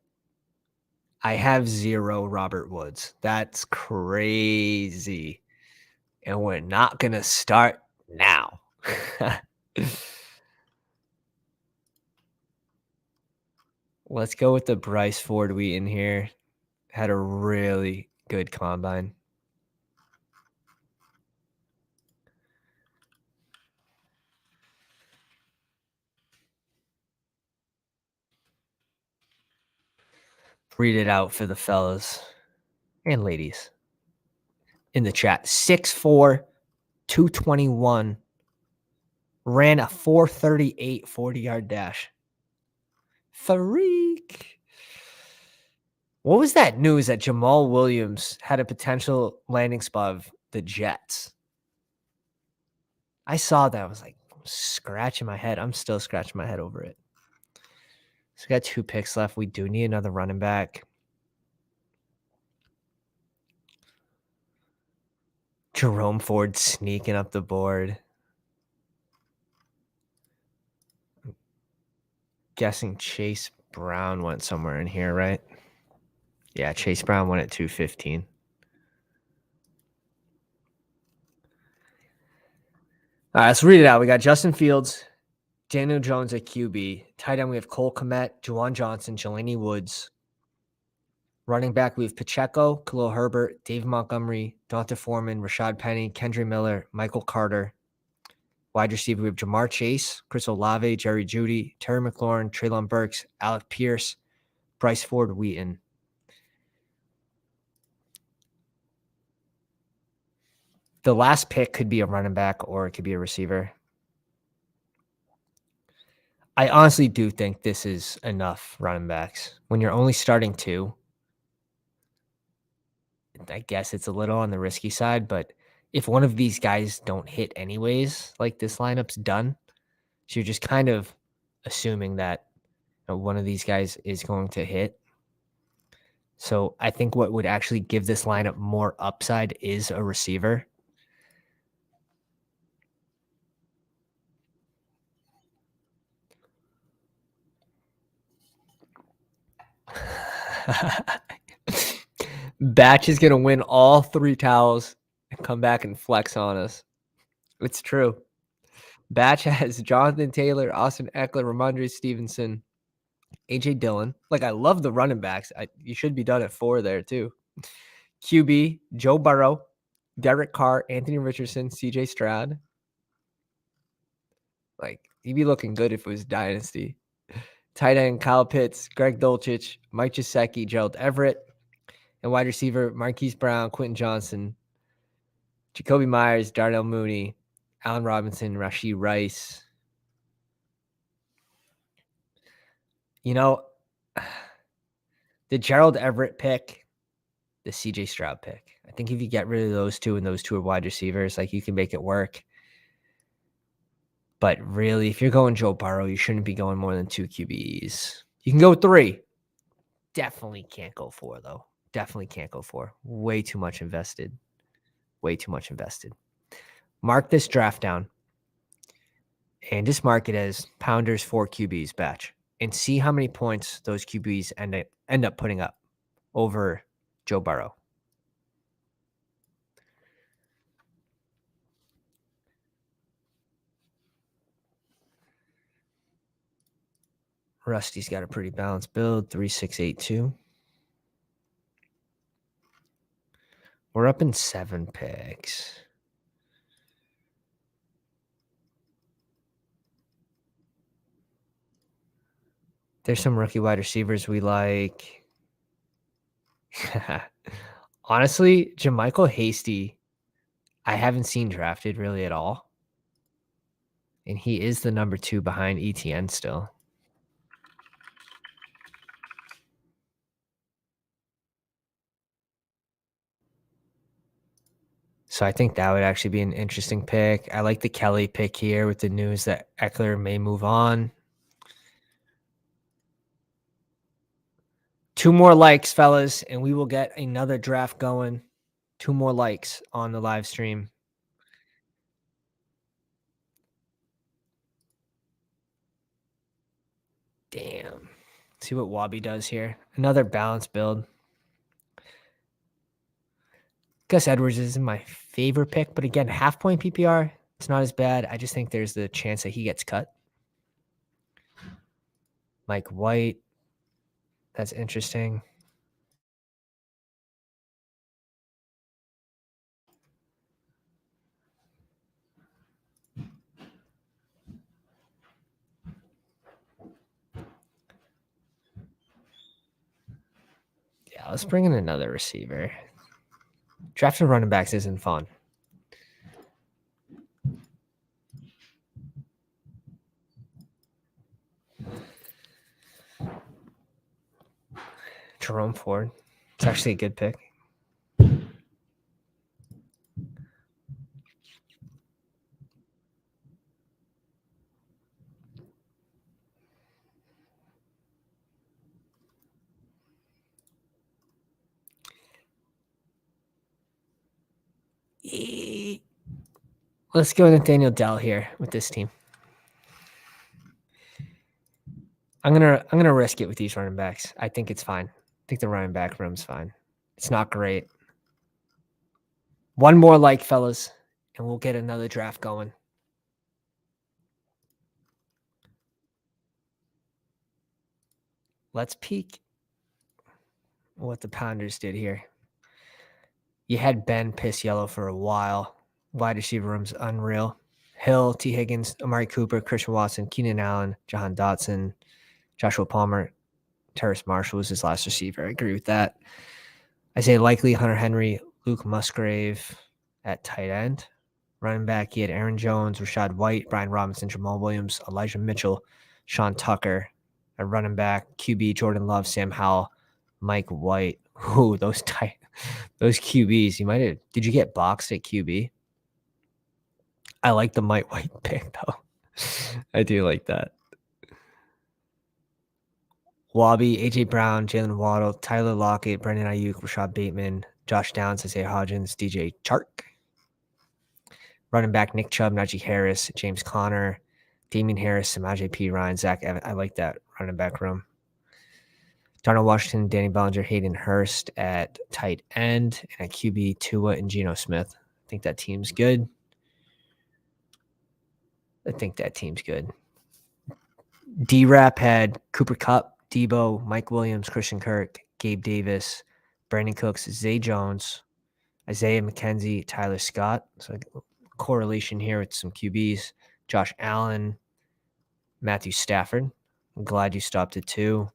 I have 0 Robert Woods. That's crazy. And we're not going to start now. Let's go with the Bryce Ford Wheaton here. Had a really good combine. Read it out for the fellas and ladies in the chat. 6'4", 221. Ran a 4.38 40-yard dash. Freak. What was that news that Jamal Williams had a potential landing spot of the Jets? I saw that. I was like scratching my head. I'm still scratching my head over it. So we got 2 picks left. We do need another running back. Jerome Ford sneaking up the board. I'm guessing Chase Brown went somewhere in here, right? Yeah, Chase Brown went at 215. All right, let's read it out. We got Justin Fields, Daniel Jones at QB. Tight end, we have Cole Kmet, Juwan Johnson, Jelani Woods. Running back, we have Pacheco, Khalil Herbert, Dave Montgomery, Donta Foreman, Rashad Penny, Kendry Miller, Michael Carter. Wide receiver, we have Jamar Chase, Chris Olave, Jerry Jeudy, Terry McLaurin, Treylon Burks, Alec Pierce, Bryce Ford Wheaton. The last pick could be a running back or it could be a receiver. I honestly do think this is enough running backs. When you're only starting 2, I guess it's a little on the risky side, but if one of these guys don't hit anyways, like this lineup's done. So you're just kind of assuming that one of these guys is going to hit. So I think what would actually give this lineup more upside is a receiver. Batch is going to win all 3 towels and come back and flex on us. It's true. Batch has Jonathan Taylor, Austin Eckler, Ramondre Stevenson, AJ Dillon. Like, I love the running backs. You should be done at 4 there too. QB, Joe Burrow, Derek Carr, Anthony Richardson, CJ Stroud. Like, he'd be looking good if it was Dynasty. Tight end, Kyle Pitts, Greg Dulcich, Mike Gesicki, Gerald Everett. And wide receiver, Marquise Brown, Quentin Johnson, Jacoby Myers, Darnell Mooney, Allen Robinson, Rashee Rice. You know, the Gerald Everett pick, the CJ Stroud pick. I think if you get rid of those 2 and those 2 are wide receivers, like you can make it work. But really, if you're going Joe Burrow, you shouldn't be going more than 2 QBs. You can go 3. Definitely can't go 4, though. Definitely can't go 4. Way too much invested. Way too much invested. Mark this draft down. and just mark it as Pounders 4 QBs batch and see how many points those QBs end up putting up over Joe Burrow. Rusty's got a pretty balanced build, 3682. We're up in 7 picks. There's some rookie wide receivers we like. Honestly, JaMychal Hasty, I haven't seen drafted really at all. And he is the number 2 behind ETN still. So I think that would actually be an interesting pick. I like the Kelly pick here with the news that Eckler may move on. 2 more likes, fellas, and we will get another draft going. 2 more likes on the live stream. Damn. See what Wabi does here. Another balanced build. Gus Edwards isn't my favorite pick, but again, half point PPR, it's not as bad. I just think there's the chance that he gets cut. Mike White, that's interesting. Yeah, let's bring in another receiver. Drafting running backs isn't fun. Jerome Ford. It's actually a good pick. Let's go with Nathaniel Dell here with this team. I'm gonna risk it with these running backs. I think it's fine. I think the running back room's fine. It's not great. One more like, fellas, and we'll get another draft going. Let's peek what the Pounders did here. You had Ben piss yellow for a while. Wide receiver room's unreal. Hill, T. Higgins, Amari Cooper, Christian Watson, Keenan Allen, Jahan Dotson, Joshua Palmer, Terrace Marshall was his last receiver. I agree with that. I say likely Hunter Henry, Luke Musgrave at tight end. Running back, he had Aaron Jones, Rashad White, Brian Robinson, Jamal Williams, Elijah Mitchell, Sean Tucker. At running back, QB, Jordan Love, Sam Howell, Mike White. Ooh, those QBs. You might have. Did you get boxed at QB? I like the Mike White pick though. I do like that. Wabi, AJ Brown, Jalen Waddle, Tyler Lockett, Brendan Ayuk, Rashad Bateman, Josh Downs, Isaiah Hodgins, DJ Chark. Running back, Nick Chubb, Najee Harris, James Conner, Damian Harris, Samaje P. Ryan, Zach Evans. I like that running back room. Darnell Washington, Danny Bellinger, Hayden Hurst at tight end, and at QB, Tua and Geno Smith. I think that team's good. D-Rap had Cooper Kupp, Debo, Mike Williams, Christian Kirk, Gabe Davis, Brandon Cooks, Zay Jones, Isaiah McKenzie, Tyler Scott. So correlation here with some QBs. Josh Allen, Matthew Stafford. I'm glad you stopped at 2.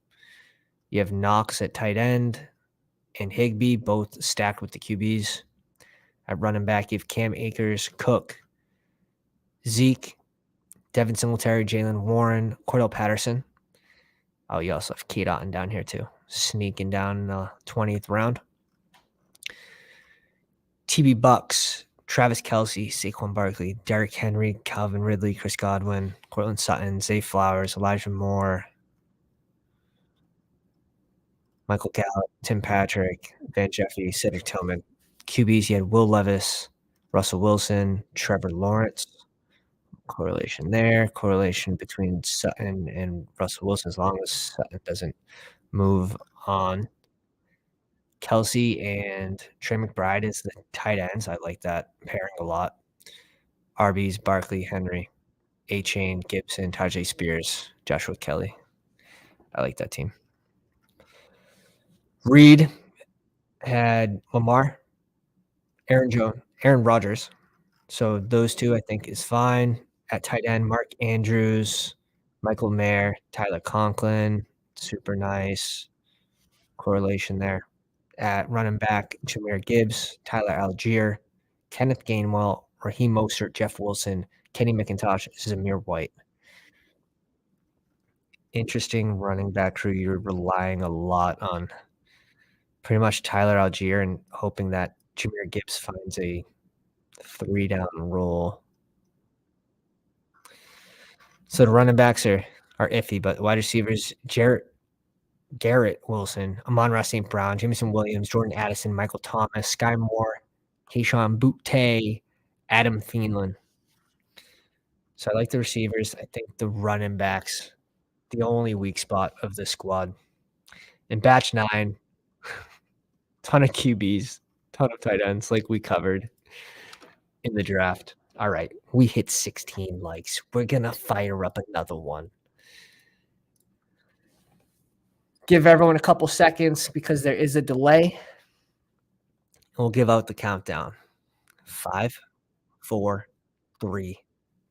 You have Knox at tight end and Higbee, both stacked with the QBs. At running back, you have Cam Akers, Cook, Zeke, Devin Singletary, Jalen Warren, Cordell Patterson. Oh, you also have Kate Otten down here too, sneaking down in the 20th round. TB Bucks, Travis Kelce, Saquon Barkley, Derrick Henry, Calvin Ridley, Chris Godwin, Cortland Sutton, Zay Flowers, Elijah Moore, Michael Gallup, Tim Patrick, Van Jeffy, Cedric Tillman. QBs, you had Will Levis, Russell Wilson, Trevor Lawrence, Correlation there, correlation between Sutton and Russell Wilson, as long as Sutton doesn't move on. Kelsey and Trey McBride is the tight ends. I like that pairing a lot. RBs, Barkley, Henry, A-Chain, Gibson, Tajay Spears, Joshua Kelly. I like that team. Reed had Lamar, Aaron Rodgers. So those two I think is fine. At tight end, Mark Andrews, Michael Mayer, Tyler Conklin, super nice correlation there. At running back, Jahmyr Gibbs, Tyler Algier, Kenneth Gainwell, Raheem Mostert, Jeff Wilson, Kenny McIntosh, Zamir White. Interesting running back crew. You're relying a lot on pretty much Tyler Algier and hoping that Jahmyr Gibbs finds a 3-down role. So the running backs are iffy, but wide receivers, Garrett Wilson, Amon-Ra St. Brown, Jameson Williams, Jordan Addison, Michael Thomas, Sky Moore, Kayshon Boutte, Adam Thielen. So I like the receivers. I think the running backs, the only weak spot of the squad. In batch 9, ton of QBs, ton of tight ends like we covered in the draft. All right, we hit 16 likes. We're going to fire up another one. Give everyone a couple seconds because there is a delay. We'll give out the countdown. 5, 4, 3,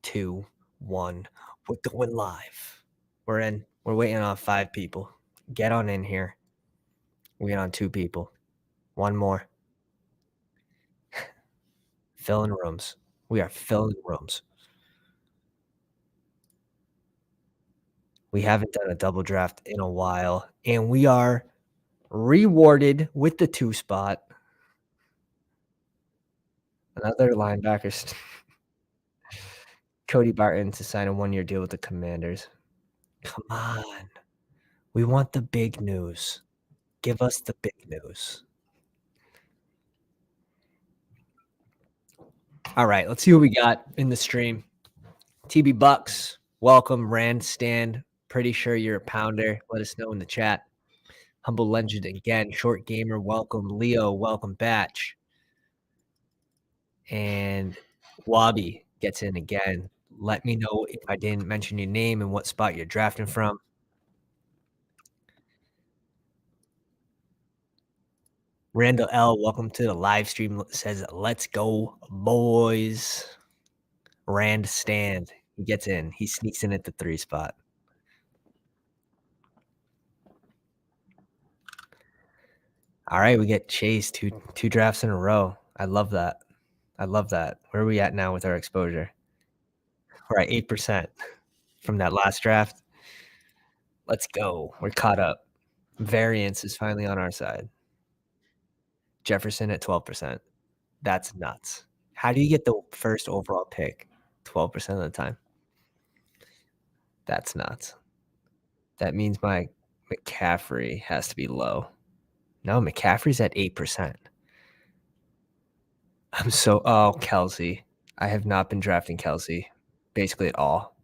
2, 1. We're going live. We're in. We're waiting on 5 people. Get on in here. We get on 2 people. 1 more. Filling rooms. We are filling rooms. We haven't done a double draft in a while, and we are rewarded with the 2 spot. Another linebacker, Cody Barton, to sign a 1-year deal with the Commanders. Come on. We want the big news. Give us the big news. All right, let's see what we got in the stream. TB Bucks, welcome. Rand Stand, pretty sure you're a pounder. Let us know in the chat. Humble Legend again. Short Gamer, welcome. Leo, welcome. Batch. And Wabi gets in again. Let me know if I didn't mention your name and what spot you're drafting from. Randall L, welcome to the live stream. Says, let's go, boys. Rand Stand. He gets in. He sneaks in at the 3 spot. All right, we get Chase two drafts in a row. I love that. I love that. Where are we at now with our exposure? We're at 8% from that last draft. Let's go. We're caught up. Variance is finally on our side. Jefferson at 12%. That's nuts. How do you get the first overall pick 12% of the time? That's nuts. That means my McCaffrey has to be low. No, McCaffrey's at 8%. Kelsey. I have not been drafting Kelsey basically at all.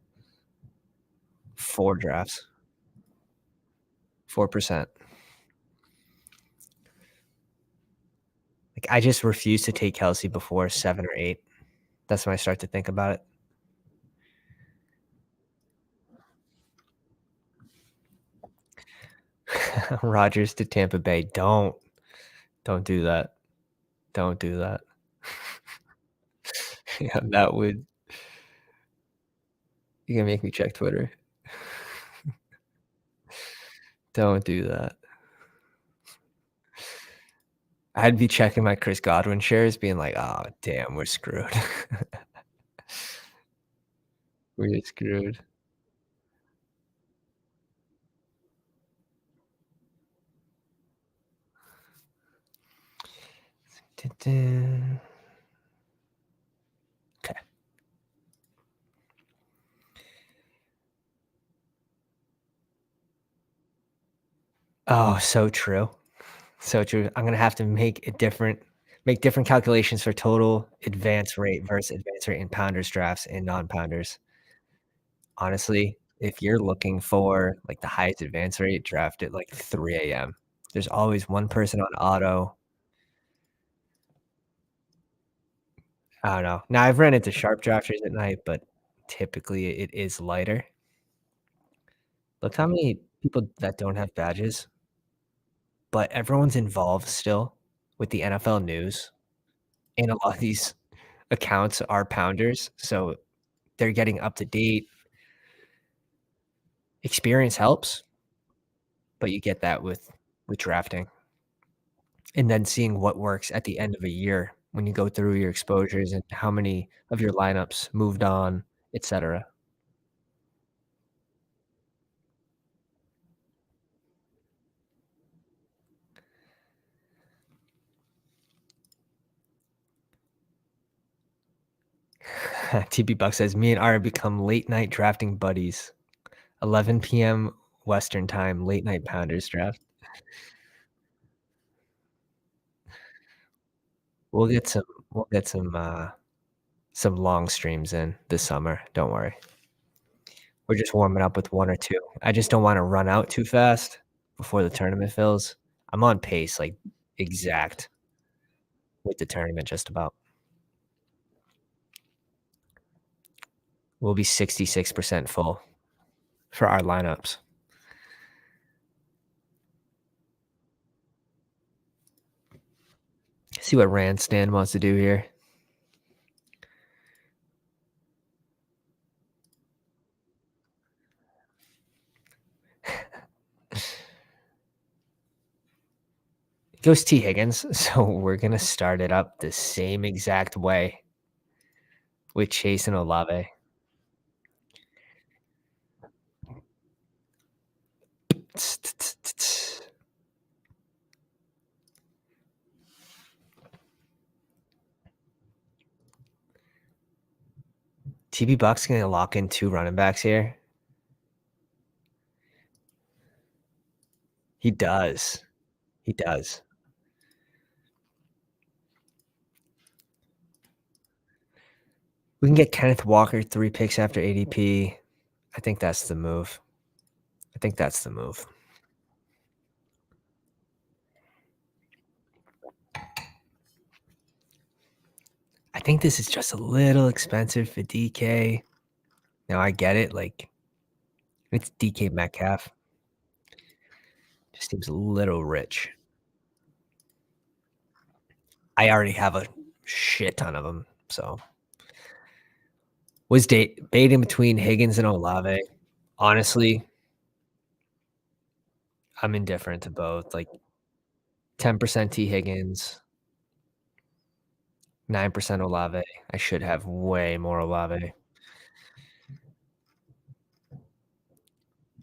4 drafts. 4%. Like, I just refuse to take Kelsey before 7 or 8. That's when I start to think about it. Rodgers to Tampa Bay. Don't do that. Don't do that. Yeah, that would. You're gonna make me check Twitter. Don't do that. I'd be checking my Chris Godwin shares, being like, "Oh, damn, we're screwed." We're screwed. Okay. Oh, so true. So true. I'm gonna have to make a different make different calculations for total advance rate versus advance rate in pounders drafts and non-pounders. Honestly, if you're looking for, like, the highest advance rate, draft at, like, 3 AM. There's always one person on auto. I don't know. Now I've ran into sharp drafters at night, but typically it is lighter. Look how many people that don't have badges, but everyone's involved still with the NFL news, and a lot of these accounts are pounders, so they're getting up to date. Experience helps, but you get that with drafting, and then seeing what works at the end of a year when you go through your exposures and how many of your lineups moved on, etcetera. TB Buck says, "Me and Ara become late night drafting buddies. 11 PM Western time, late night pounders draft." We'll get some some long streams in this summer, don't worry. We're just warming up with 1 or 2. I just don't wanna run out too fast before the tournament fills. I'm on pace, like, exact with the tournament just about. We'll be 66% full for our lineups. See what Randstand wants to do here. It goes T. Higgins, so we're gonna start it up the same exact way with Chase and Olave. TB Buck's gonna lock in 2 running backs here. He does. He does. We can get Kenneth Walker 3 picks after ADP. I think that's the move. I think that's the move. I think this is just a little expensive for DK. Now I get it, like, it's DK Metcalf. Just seems a little rich. I already have a shit ton of them, so was debating between Higgins and Olave. Honestly, I'm indifferent to both, like, 10% T. Higgins, 9% Olave. I should have way more Olave.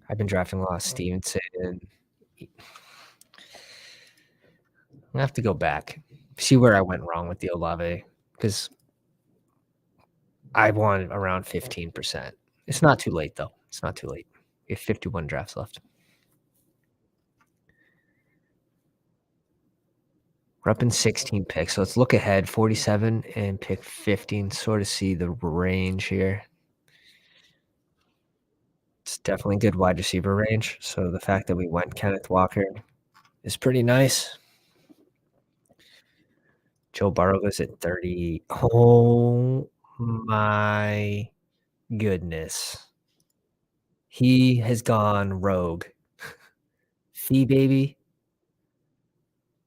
I've been drafting a lot of Stevenson. I'm gonna have to go back, see where I went wrong with the Olave, because I wanted around 15%. It's not too late, though. It's not too late. We have 51 drafts left. We're up in 16 picks, so let's look ahead, 47 and pick 15, sort of see the range here. It's definitely good wide receiver range, so the fact that we went Kenneth Walker is pretty nice. Joe Burrow goes at 30. Oh my goodness. He has gone rogue. Fee baby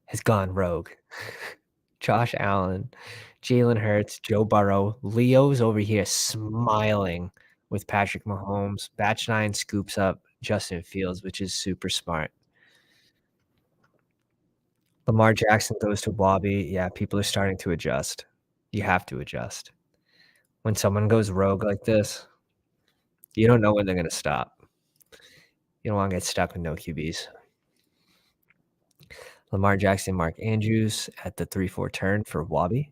has gone rogue. Josh Allen, Jalen Hurts, Joe Burrow. Leo's over here smiling with Patrick Mahomes. Batch 9 scoops up Justin Fields, which is super smart. Lamar Jackson goes to Bobby. Yeah, people are starting to adjust. You have to adjust. When someone goes rogue like this, you don't know when they're gonna stop. You don't wanna get stuck with no QBs. Lamar Jackson, Mark Andrews at the 3-4 turn for Wabi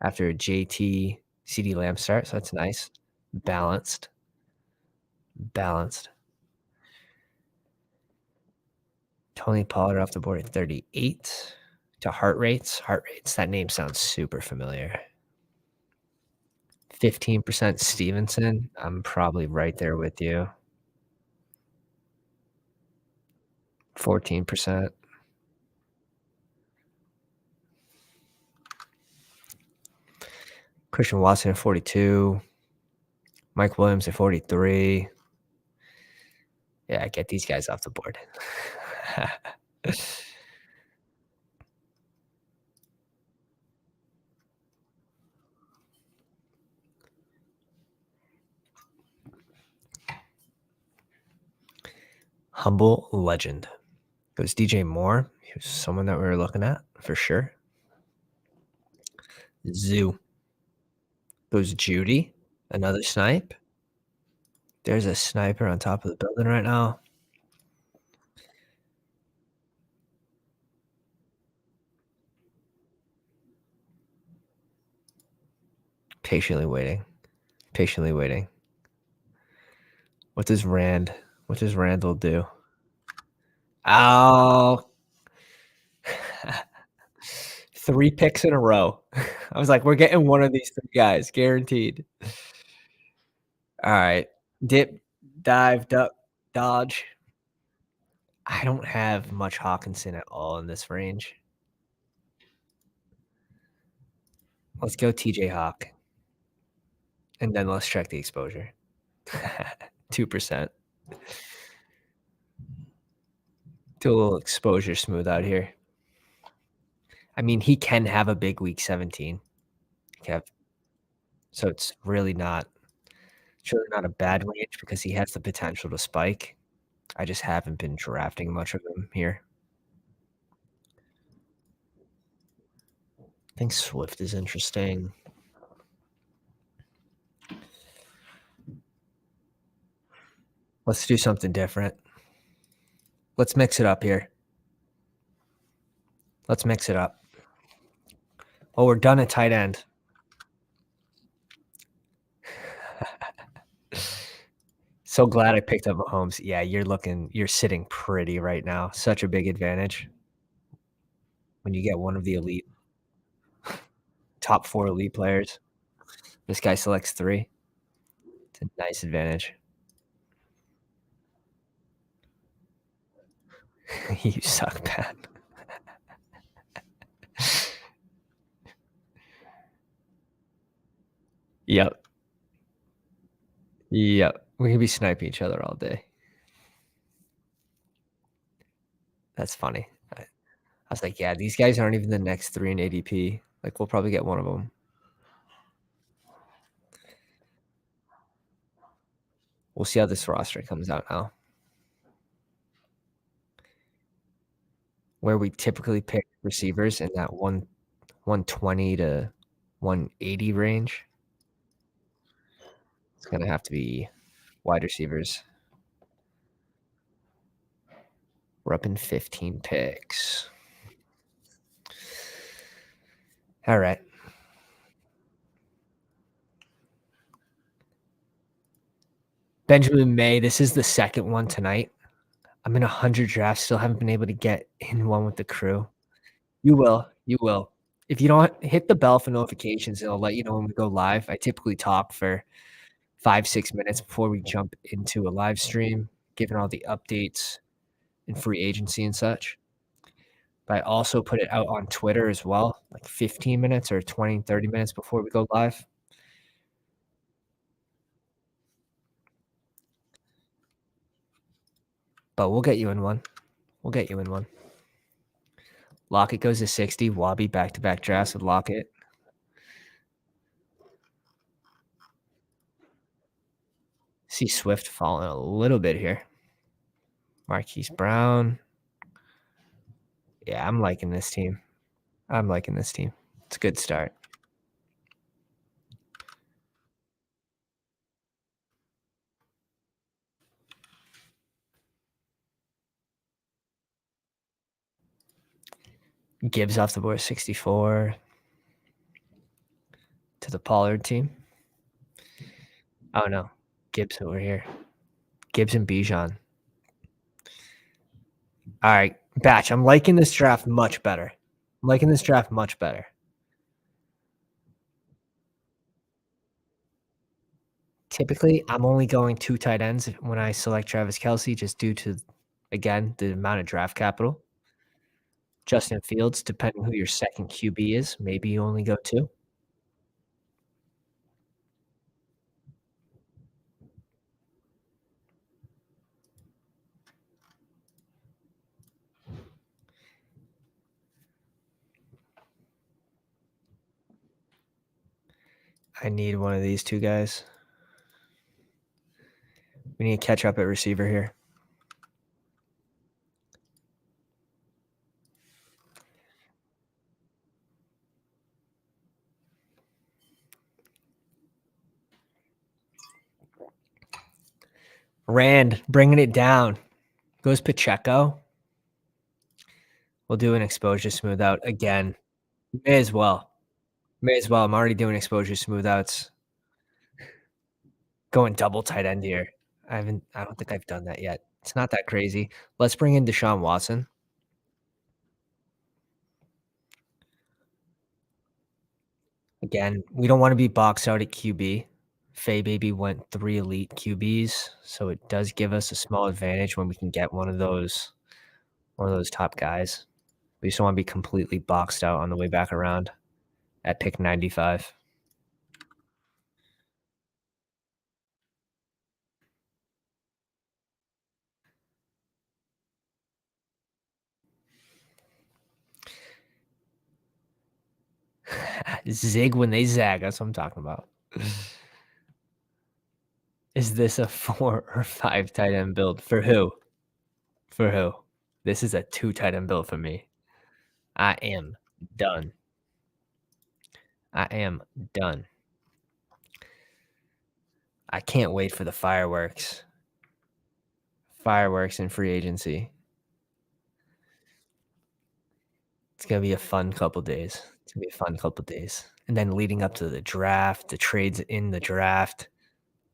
after a JT CeeDee Lamb start, so that's nice. Balanced. Balanced. Tony Pollard off the board at 38. to heart rates. Heart rates. That name sounds super familiar. 15% Stevenson. I'm probably right there with you. 14%. Christian Watson at 42. Mike Williams at 43. Yeah, get these guys off the board. Humble legend. Goes DJ Moore. He was someone that we were looking at for sure. Zoo. Goes Judy. Another snipe. There's a sniper on top of the building right now. Patiently waiting. Patiently waiting. What does Randall do? Oh. 3 picks in a row. I was like, "We're getting one of these 3 guys, guaranteed." Alright. Dip, dive, duck, dodge. I don't have much Hawkinson at all in this range. Let's go TJ Hawk, and then let's check the exposure. 2%. Do a little exposure smooth out here. I mean, he can have a big week 17. He can have so it's really not a bad range because he has the potential to spike. I just haven't been drafting much of him here. I think Swift is interesting. Let's do something different. Let's mix it up here. Let's mix it up. Well, we're done at tight end. So glad I picked up Mahomes. Yeah, you're sitting pretty right now. Such a big advantage when you get one of the elite top 4 elite players. This guy selects 3. It's a nice advantage. You suck, Pat. Yep. Yep. We could be sniping each other all day. That's funny. I was like, "Yeah, these guys aren't even the next 3 in ADP. Like, we'll probably get one of them." We'll see how this roster comes out now. Where we typically pick receivers in that 120 to 180 range. It's gonna have to be wide receivers. We're up in 15 picks. All right. Benjamin May, this is the second one tonight. I'm in 100 drafts, still haven't been able to get in one with the crew. You will. You will. If you don't hit the bell for notifications, it'll let you know when we go live. I typically talk for 5, 6 minutes before we jump into a live stream, giving all the updates and free agency and such. But I also put it out on Twitter as well, like 15 minutes or 20, 30 minutes before we go live. But we'll get you in one. We'll get you in one. Lockett goes to 60. Wabi back-to-back drafts with Lockett. See Swift falling a little bit here. Marquise Brown. Yeah, I'm liking this team. It's a good start. Gibbs off the board, 64. To the Pollard team. Oh, no. Gibbs over here. Gibbs and Bijan. All right, Batch, I'm liking this draft much better. I'm liking this draft much better. Typically, I'm only going 2 tight ends when I select Travis Kelce just due to, again, the amount of draft capital. Justin Fields, depending who your second QB is, maybe you only go 2. I need one of these 2 guys. We need to catch up at receiver here. Rand, bringing it down. Goes Pacheco. We'll do an exposure smooth out again. May as well. May as well. I'm already doing exposure smooth outs. Going double tight end here. I don't think I've done that yet. It's not that crazy. Let's bring in Deshaun Watson. Again, we don't wanna be boxed out at QB. Faye Baby went 3 elite QBs, so it does give us a small advantage when we can get one of those top guys. We just don't wanna be completely boxed out on the way back around at pick 95. Zig when they zag, that's what I'm talking about. Is this a 4 or 5 tight end build? For who? For who? This is a 2 tight end build for me. I am done. I am done. I can't wait for the fireworks. Fireworks and free agency. It's gonna be a fun couple days. It's gonna be a fun couple days. And then leading up to the draft, the trades in the draft.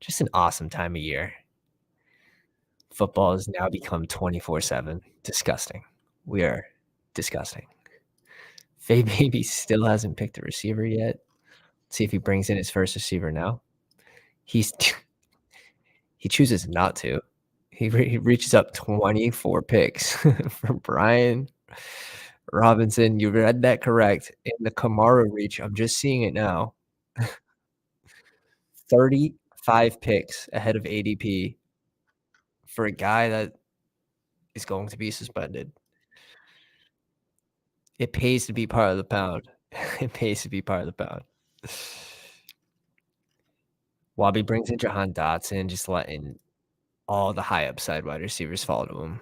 Just an awesome time of year. Football has now become 24/7. Disgusting. We are disgusting. Faye Baby still hasn't picked a receiver yet. Let's see if he brings in his first receiver now. He's he chooses not to. He reaches up 24 picks for Brian Robinson. You read that correct. In the Kamara reach, I'm just seeing it now. 35 picks ahead of ADP for a guy that is going to be suspended. It pays to be part of the pound. It pays to be part of the pound. Wabi brings in Jahan Dotson, just letting all the high upside wide receivers fall to him.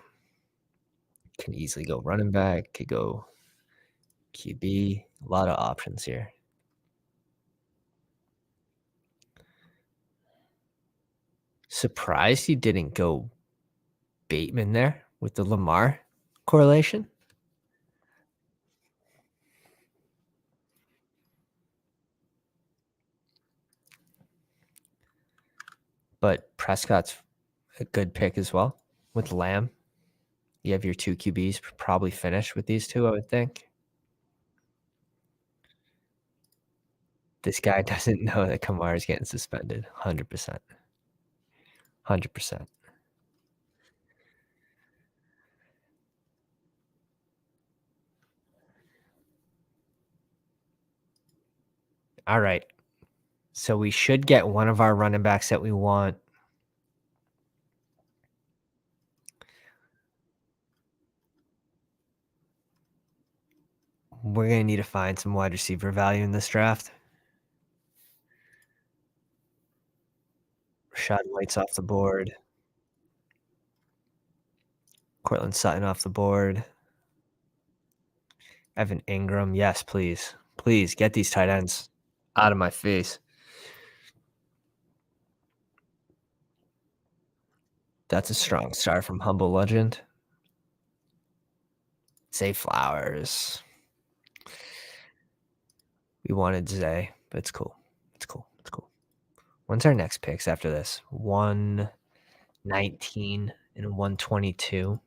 Can easily go running back, could go QB. A lot of options here. Surprised he didn't go Bateman there with the Lamar correlation. But Prescott's a good pick as well with Lamb. You have your 2 QBs probably finished with these 2, I would think. This guy doesn't know that Kamara's getting suspended. 100%. 100%. All right. So we should get one of our running backs that we want. We're going to need to find some wide receiver value in this draft. Rashad White's off the board. Cortland Sutton off the board. Evan Ingram. Yes, please. Please get these tight ends out of my face. That's a strong start from Humble Legend. Zay Flowers. We wanted Zay, but it's cool. It's cool. It's cool. When's our next picks after this? 119 and 122.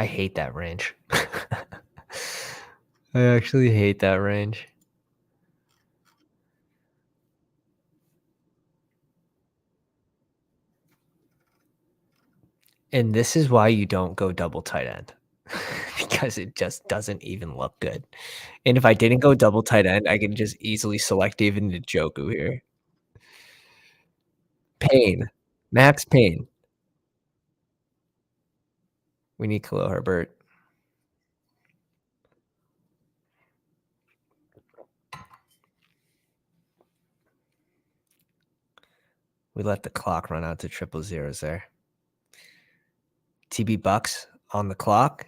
I hate that range. I actually hate that range. And this is why you don't go double tight end because it just doesn't even look good. And if I didn't go double tight end, I can just easily select even Njoku here. Payne, Max Payne. We need Khalil Herbert. We let the clock run out to triple zeros there. TB Bucks on the clock.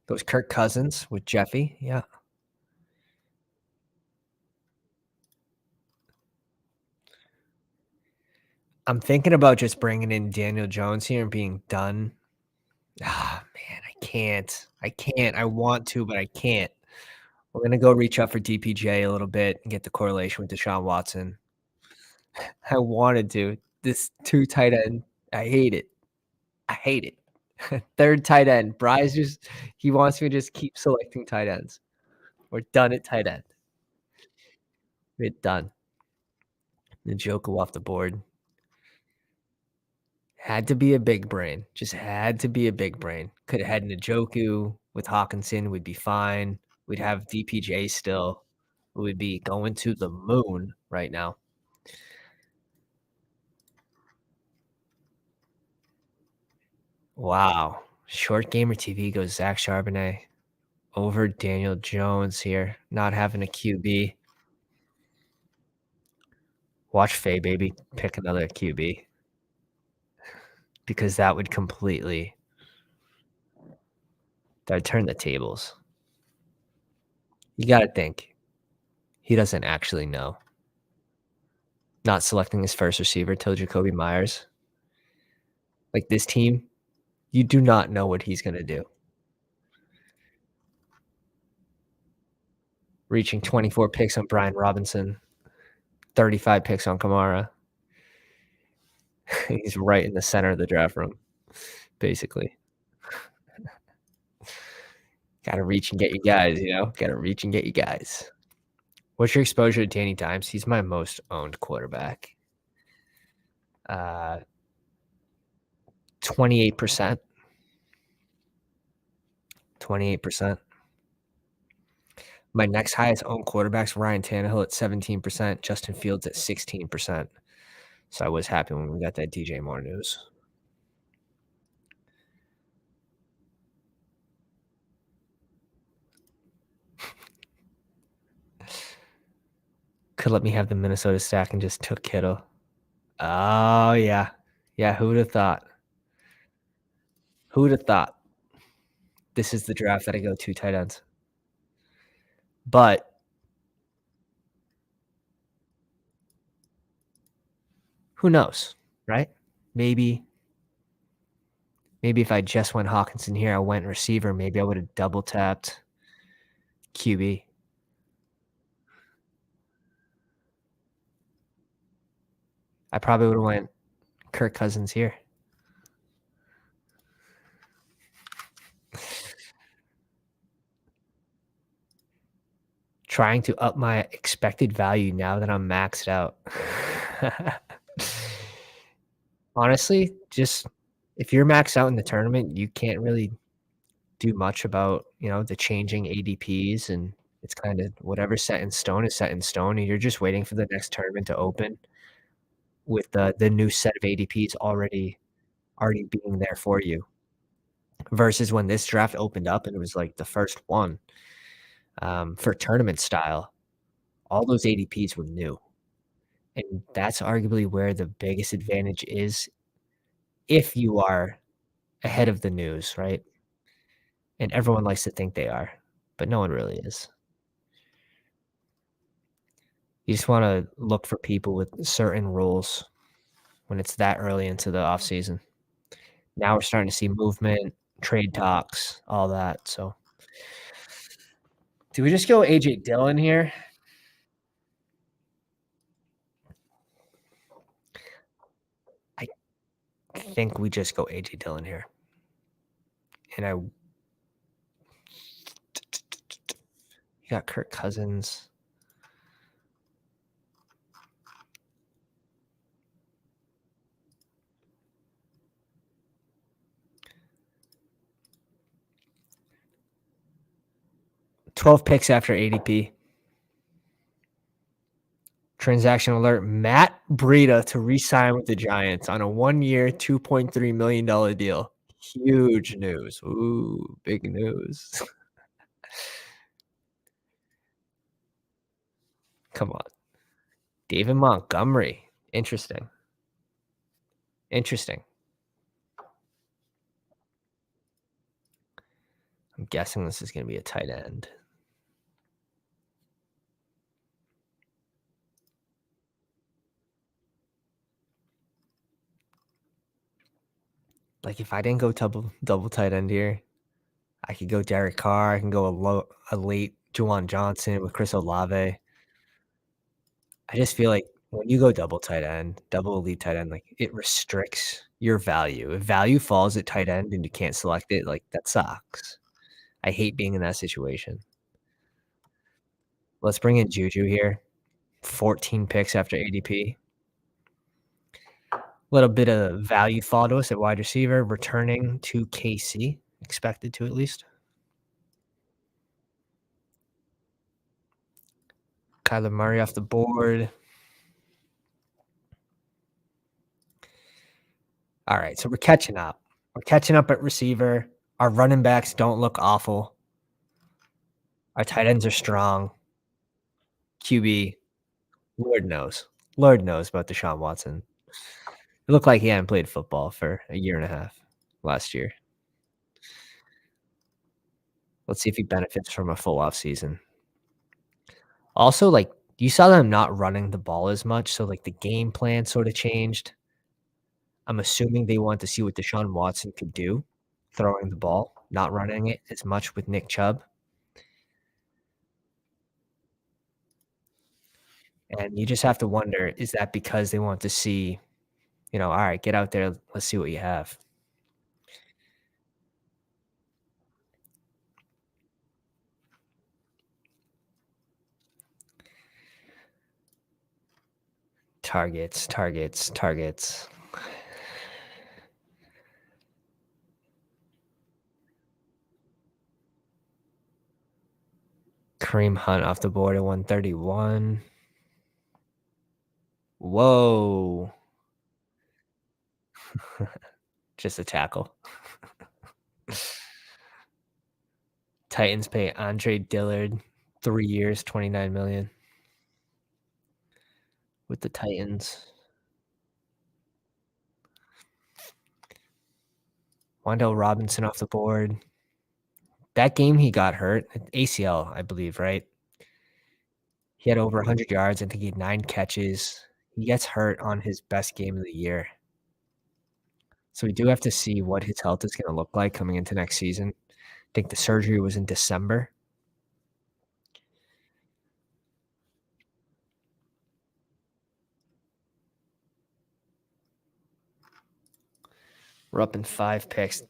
Goes Kirk Cousins with Jeffy. Yeah. I'm thinking about just bringing in Daniel Jones here and being done. Ah, man, I can't. I can't. I want to, but I can't. We're gonna go reach out for DPJ a little bit and get the correlation with Deshaun Watson. I wanted to. This 2 tight end, I hate it. I hate it. 3rd tight end. Bry's just he wants me to just keep selecting tight ends. We're done at tight end. We're done. Njoku off the board. Had to be a big brain. Just had to be a big brain. Coulda had Njoku with Hawkinson, we'd be fine. We'd have DPJ still. We would be going to the moon right now. Wow. Short gamer TV goes Zach Charbonnet over Daniel Jones here, not having a QB. Watch Faye, baby, pick another QB because that would completely that'd turn the tables. You gotta think. He doesn't actually know. Not selecting his first receiver till Jacoby Myers. Like, this team, you do not know what he's gonna do. Reaching 24 picks on Brian Robinson, 35 picks on Kamara. He's right in the center of the draft room, basically. Gotta reach and get you guys, you know? Gotta reach and get you guys. What's your exposure to Danny Dimes? He's my most owned quarterback. 28%. 28%. My next highest owned quarterback's Ryan Tannehill at 17%, Justin Fields at 16%. So I was happy when we got that DJ Moore news. Could let me have the Minnesota stack and just took Kittle. Oh, yeah. Yeah, who would have thought? Who would have thought? This is the draft that I go 2 tight ends. But who knows, right? Maybe if I just went Hawkinson here, I went receiver, maybe I would have double tapped QB. I probably would have went Kirk Cousins here. Trying to up my expected value now that I'm maxed out. Honestly, just if you're maxed out in the tournament, you can't really do much about, the changing ADPs, and it's kinda whatever's set in stone is set in stone, and you're just waiting for the next tournament to open with the new set of ADPs already being there for you, versus when this draft opened up and it was, like, the first one, for tournament style, all those ADPs were new, and that's arguably where the biggest advantage is if you are ahead of the news, right? And everyone likes to think they are, but no one really is. You just wanna look for people with certain rules when it's that early into the off season. Now we're starting to see movement, trade talks, all that, so do we just go AJ Dillon here? I think we just go AJ Dillon here. and I you got Kirk Cousins. 12 picks after ADP. Transaction alert, Matt Breida to re-sign with the Giants on a 1-year, $2.3 million deal. Huge news. Ooh, big news. Come on. David Montgomery. Interesting. Interesting. I'm guessing this is gonna be a tight end. Like, if I didn't go double tight end here, I could go Derek Carr, I can go a late Juwan Johnson with Chris Olave. I just feel like when you go double tight end, double elite tight end, like, it restricts your value. If value falls at tight end and you can't select it, like, that sucks. I hate being in that situation. Let's bring in Juju here. 14 picks after ADP. Little bit of value fall to us at wide receiver, returning to KC, expected to at least. Kyler Murray off the board. All right, so we're catching up. We're catching up at receiver. Our running backs don't look awful. Our tight ends are strong. QB, Lord knows. Lord knows about Deshaun Watson. It looked like he hadn't played football for a year and a half last year. Let's see if he benefits from a full off season. Also, like, you saw them not running the ball as much, so, like, the game plan sort of changed. I'm assuming they want to see what Deshaun Watson could do throwing the ball, not running it as much with Nick Chubb. And you just have to wonder, is that because they want to see, "All right, get out there, let's see what you have." Targets, targets, targets. Kareem Hunt off the board at 131. Whoa. Just a tackle. Titans pay Andre Dillard 3 years, $29 million with the Titans. Wan'Dale Robinson off the board. That game he got hurt, ACL, I believe, right? He had over 100 yards. I think he had 9 catches. He gets hurt on his best game of the year. So we do have to see what his health is gonna look like coming into next season. I think the surgery was in December. We're up in 5 picks.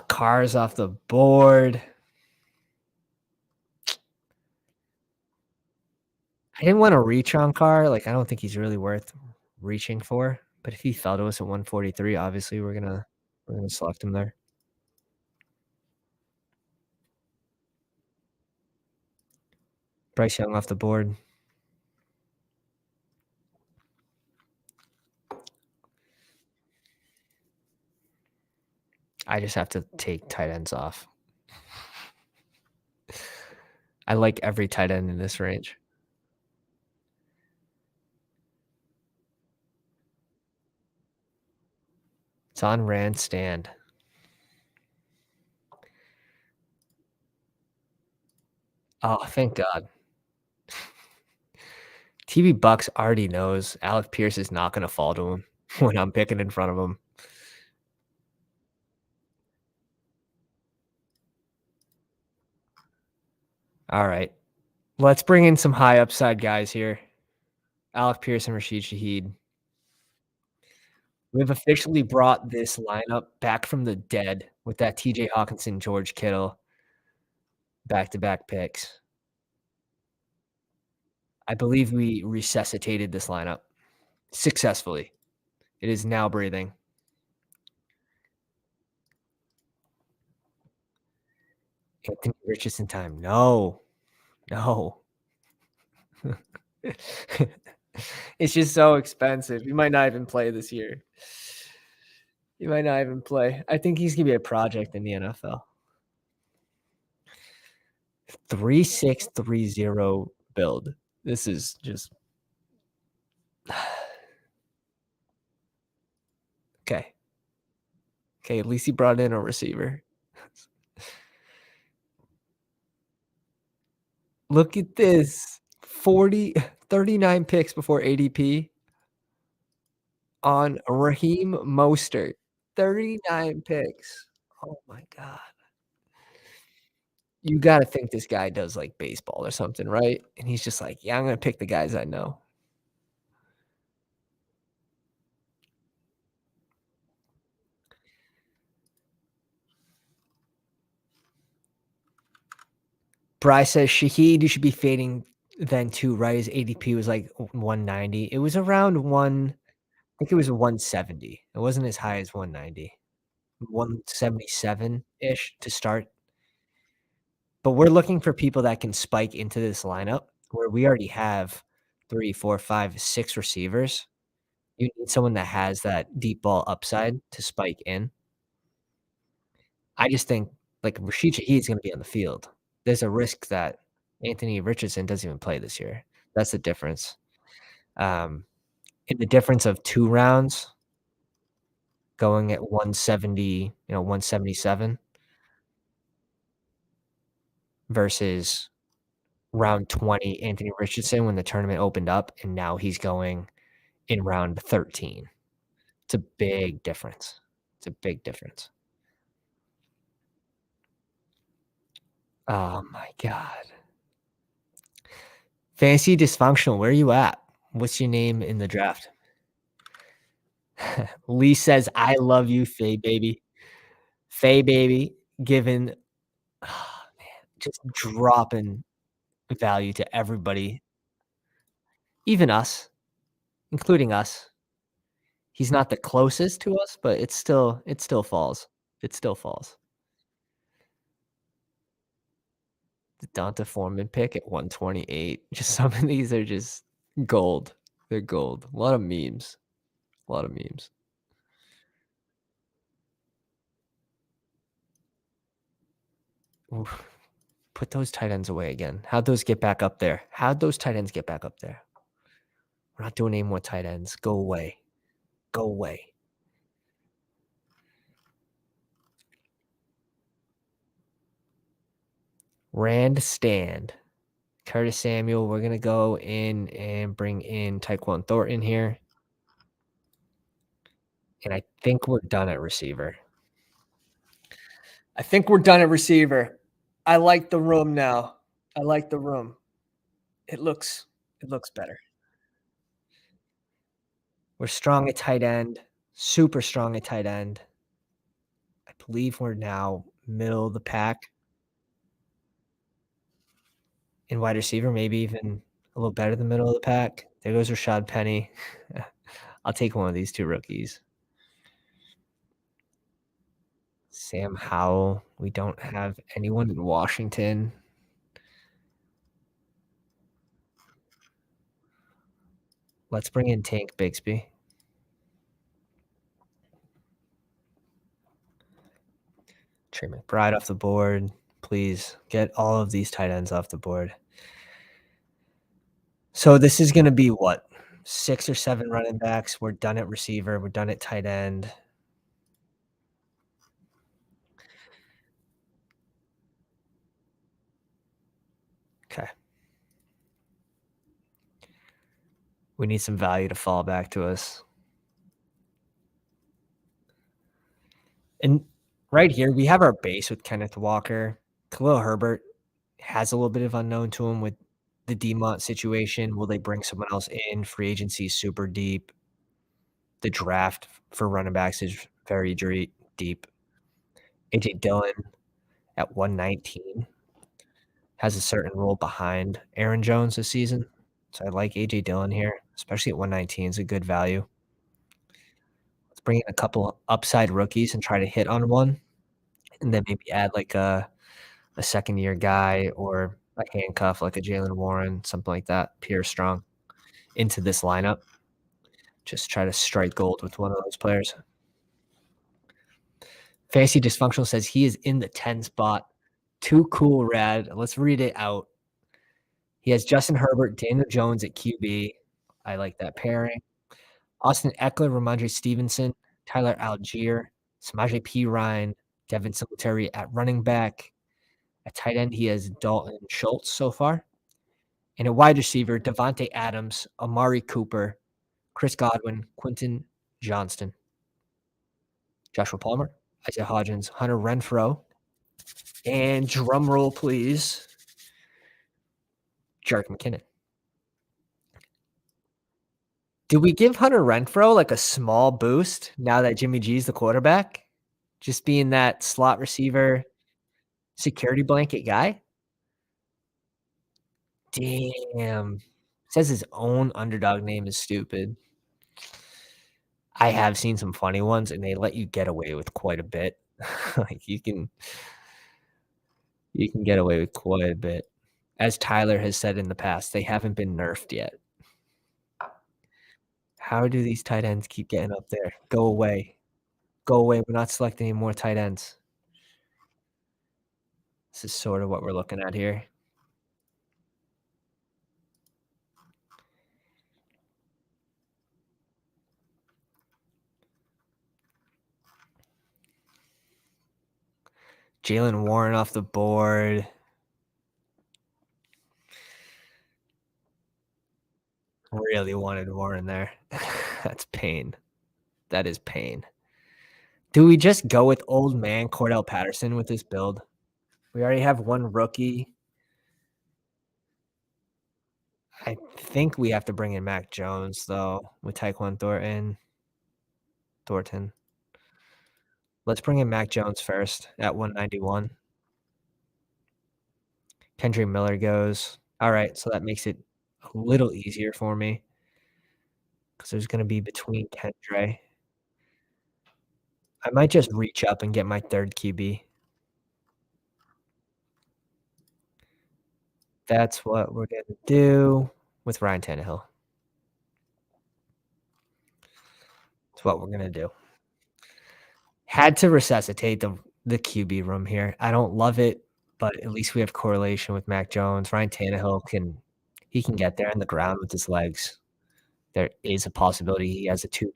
Carr's off the board. I didn't wanna reach on Carr, like, I don't think he's really worth reaching for, but if he fell to us at 143, obviously, we're gonna select him there. Bryce Young off the board. I just have to take tight ends off. I like every tight end in this range. It's on Rand's stand. Oh, thank God. TV Bucks already knows Alec Pierce is not gonna fall to him when I'm picking in front of him. Alright. Let's bring in some high upside guys here. Alec Pierce and Rashid Shaheed. We've officially brought this lineup back from the dead with that TJ Hawkinson, George Kittle back-to-back picks. I believe we resuscitated this lineup successfully. It is now breathing. Anthony Richardson time. No, no. It's just so expensive. He might not even play this year. He might not even play. I think he's gonna be a project in the NFL. 3630 build. This is just okay. Okay, at least he brought in a receiver. Look at this. 39 picks before ADP on Raheem Mostert. 39 picks. Oh my god. You gotta think this guy does, like, baseball or something, right? And he's just like, "Yeah, I'm gonna pick the guys I know." Bryce says, "Shaheed, you should be fading then too, right?" His ADP was, like, 190. It was around I think it was 170. It wasn't as high as 190. 177-ish to start. But we're looking for people that can spike into this lineup where we already have 3, 4, 5, 6 receivers. You need someone that has that deep ball upside to spike in. I just think, like, Rashid Shaheed's gonna be on the field. There's a risk that Anthony Richardson doesn't even play this year. That's the difference. Um, and the difference of 2 rounds going at 170, 177 versus round 20 Anthony Richardson when the tournament opened up, and now he's going in round 13. It's a big difference. It's a big difference. Oh my god. Fantasy dysfunctional, where are you at? What's your name in the draft? Lee says, "I love you, Faye baby." Faye baby giving man, just dropping value to everybody, even us, including us. He's not the closest to us, but it still falls. It still falls. The Donta Foreman pick at 128. Just some of these are just gold. They're gold. A lot of memes. A lot of memes. Oof. Put those tight ends away again. How'd those get back up there? How'd those tight ends get back up there? We're not doing any more tight ends. Go away. Go away. Rand Stand. Curtis Samuel. We're going to go in and bring in Tyquan Thornton here. And I think we're done at receiver. I think we're done at receiver. I like the room now. I like the room. It looks better. We're strong at tight end, super strong at tight end. I believe we're now middle of the pack in wide receiver, maybe even a little better than middle of the pack. There goes Rashad Penny. I'll take one of these 2 rookies. Sam Howell. We don't have anyone in Washington. Let's bring in Tank Bigsby. Trey McBride off the board. Please get all of these tight ends off the board. So this is gonna be what? 6 or 7 running backs. We're done at receiver. We're done at tight end. Okay. We need some value to fall back to us. And right here, we have our base with Kenneth Walker. Khalil Herbert has a little bit of unknown to him with the Demont situation. Will they bring someone else in? Free agency is super deep. The draft for running backs is very deep. AJ Dillon at 119 has a certain role behind Aaron Jones this season. So I like AJ Dillon here, especially at 119 is a good value. Let's bring in a couple upside rookies and try to hit on one, and then maybe add like a second year guy or a handcuff like a Jalen Warren, something like that, Pierre Strong into this lineup. Just try to strike gold with one of those players. Fantasy Dysfunctional says he is in the 10 spot. Too cool, Rad. Let's read it out. He has Justin Herbert, Daniel Jones at QB. I like that pairing. Austin Eckler, Ramondre Stevenson, Tyler Algier, Samaje P. Ryan, Devin Singletary at running back. At tight end, he has Dalton Schultz so far. And a wide receiver, Devontae Adams, Amari Cooper, Chris Godwin, Quentin Johnston, Joshua Palmer, Isaiah Hodgins, Hunter Renfrow, and drum roll, please, Jerick McKinnon. Did we give Hunter Renfrow like a small boost now that Jimmy G's the quarterback? Just being that slot receiver, security blanket guy? Damn. Says his own underdog name is stupid. I have seen some funny ones, and they let you get away with quite a bit. Like, you can get away with quite a bit. As Tyler has said in the past, they haven't been nerfed yet. How do these tight ends keep getting up there? Go away. Go away. We're not selecting any more tight ends. This is sort of what we're looking at here. Jalen Warren off the board. Really wanted Warren there. That's pain. That is pain. Do we just go with old man Cordell Patterson with this build? We already have one rookie. I think we have to bring in Mac Jones, though, with Tyquan Thornton. Let's bring in Mac Jones first at 191. Kendre Miller goes. All right, so that makes it a little easier for me because there's going to be between Kendre. I might just reach up and get my third QB. That's what we're going to do with Ryan Tannehill. That's what we're going to do. Had to resuscitate the QB room here. I don't love it, but at least we have correlation with Mac Jones. Ryan Tannehill can get there on the ground with his legs. There is a possibility he has a two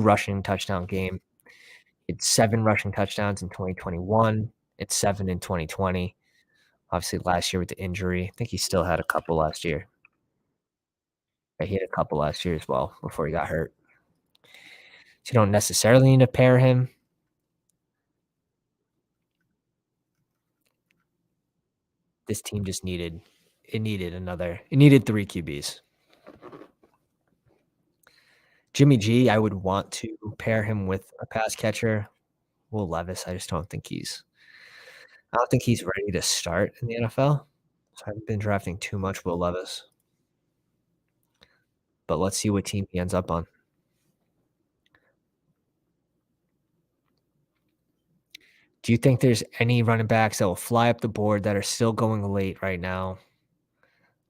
rushing touchdown game. It's 7 rushing touchdowns in 2021. It's 7 in 2020. Obviously, last year with the injury, I think he still had a couple last year. He had a couple last year as well before he got hurt. So you don't necessarily need to pair him. This team just needed 3 QBs. Jimmy G, I would want to pair him with a pass catcher. Will Levis, I don't think he's ready to start in the NFL. So I haven't been drafting too much Will Levis. But let's see what team he ends up on. Do you think there's any running backs that will fly up the board that are still going late right now?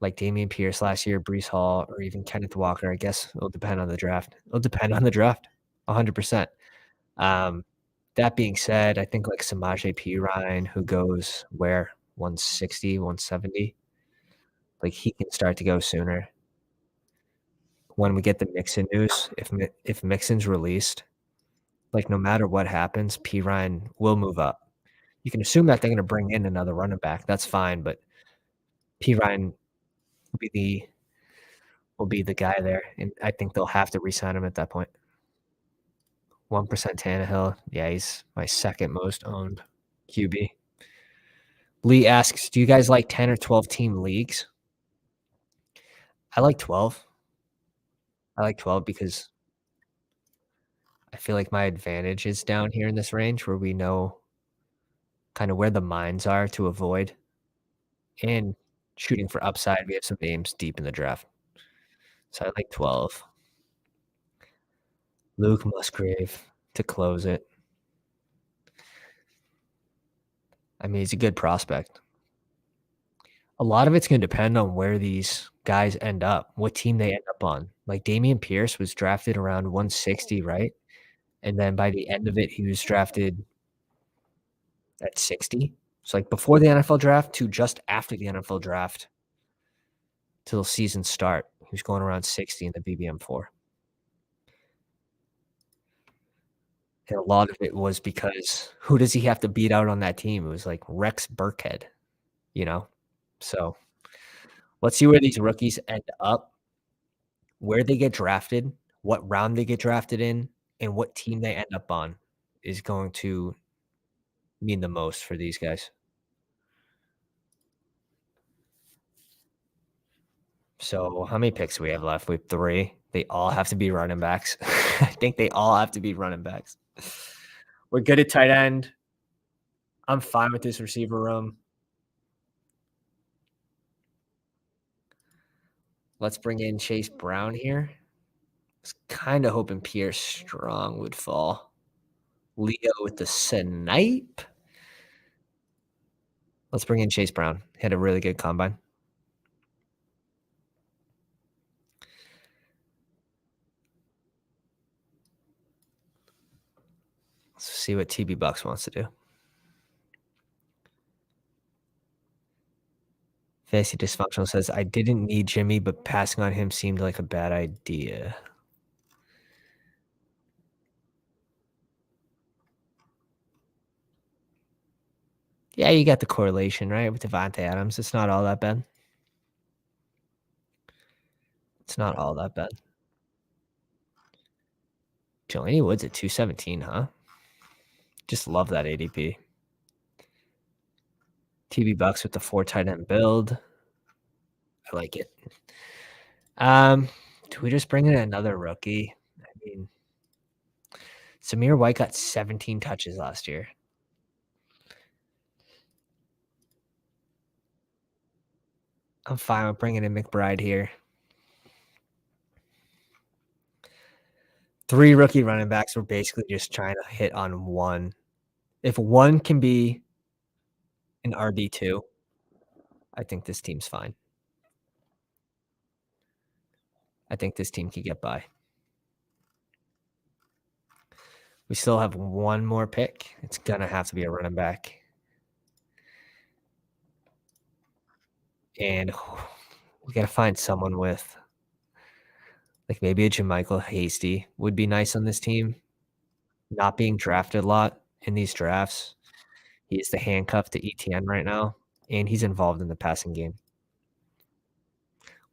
Like Dameon Pierce last year, Breece Hall, or even Kenneth Walker? I guess it'll depend on the draft. 100%. That being said, I think like Samaje P. Ryan, who goes where? 160, 170? Like he can start to go sooner. When we get the Mixon news, if Mixon's released, like no matter what happens, P. Ryan will move up. You can assume that they're going to bring in another running back. That's fine, but P. Ryan will be the guy there, and I think they'll have to re-sign him at that point. 1% Tannehill. Yeah, he's my second most owned QB. Lee asks, do you guys like 10 or 12 team leagues? I like 12. I like 12 because I feel like my advantage is down here in this range where we know kinda where the mines are to avoid, and shooting for upside. We have some names deep in the draft. So I like 12. Luke Musgrave to close it. I mean, he's a good prospect. A lot of it's gonna depend on where these guys end up, what team they end up on. Like, Dameon Pierce was drafted around 160, right? And then by the end of it, he was drafted at 60. So, like, before the NFL draft to just after the NFL draft till season start, he was going around 60 in the BBM4. And a lot of it was because who does he have to beat out on that team? It was like Rex Burkhead, you know? So, let's see where these rookies end up, where they get drafted, what round they get drafted in, and what team they end up on is going to mean the most for these guys. So, how many picks do we have left? We have 3. They all have to be running backs. I think they all have to be running backs. We're good at tight end. I'm fine with this receiver room. Let's bring in Chase Brown here. Was kinda hoping Pierre Strong would fall. Leo with the snipe. Let's bring in Chase Brown. He had a really good combine. Let's see what TB Bucks wants to do. Fantasy Dysfunctional says, "I didn't need Jimmy, but passing on him seemed like a bad idea." Yeah, you got the correlation, right, with Devontae Adams. It's not all that bad. It's not all that bad. Jelani Woods at 217, huh? Just love that ADP. TB Bucks with the 4 tight end build. I like it. Do we just bring in another rookie? I mean, Samir White got 17 touches last year. I'm fine with bringing in McBride here. 3 rookie running backs. We're basically just trying to hit on one. If one can be an RB2, I think this team's fine. I think this team can get by. We still have one more pick. It's gonna have to be a running back. And we gotta find someone with like maybe a Jermichael Hasty would be nice on this team. Not being drafted a lot in these drafts. He is the handcuff to ETN right now, and he's involved in the passing game.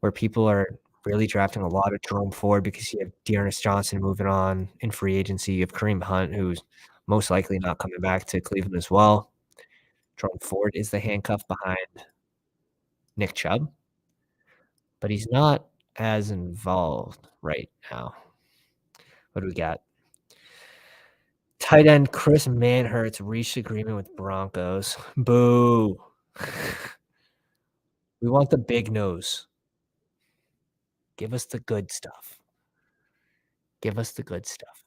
Where people are really drafting a lot of Jerome Ford because you have Dearness Johnson moving on in free agency. You have Kareem Hunt, who's most likely not coming back to Cleveland as well. Jerome Ford is the handcuff behind Nick Chubb, but he's not as involved right now. What do we got? Tight end Chris Manhertz reached agreement with Broncos. Boo. We want the big nose. Give us the good stuff. Give us the good stuff.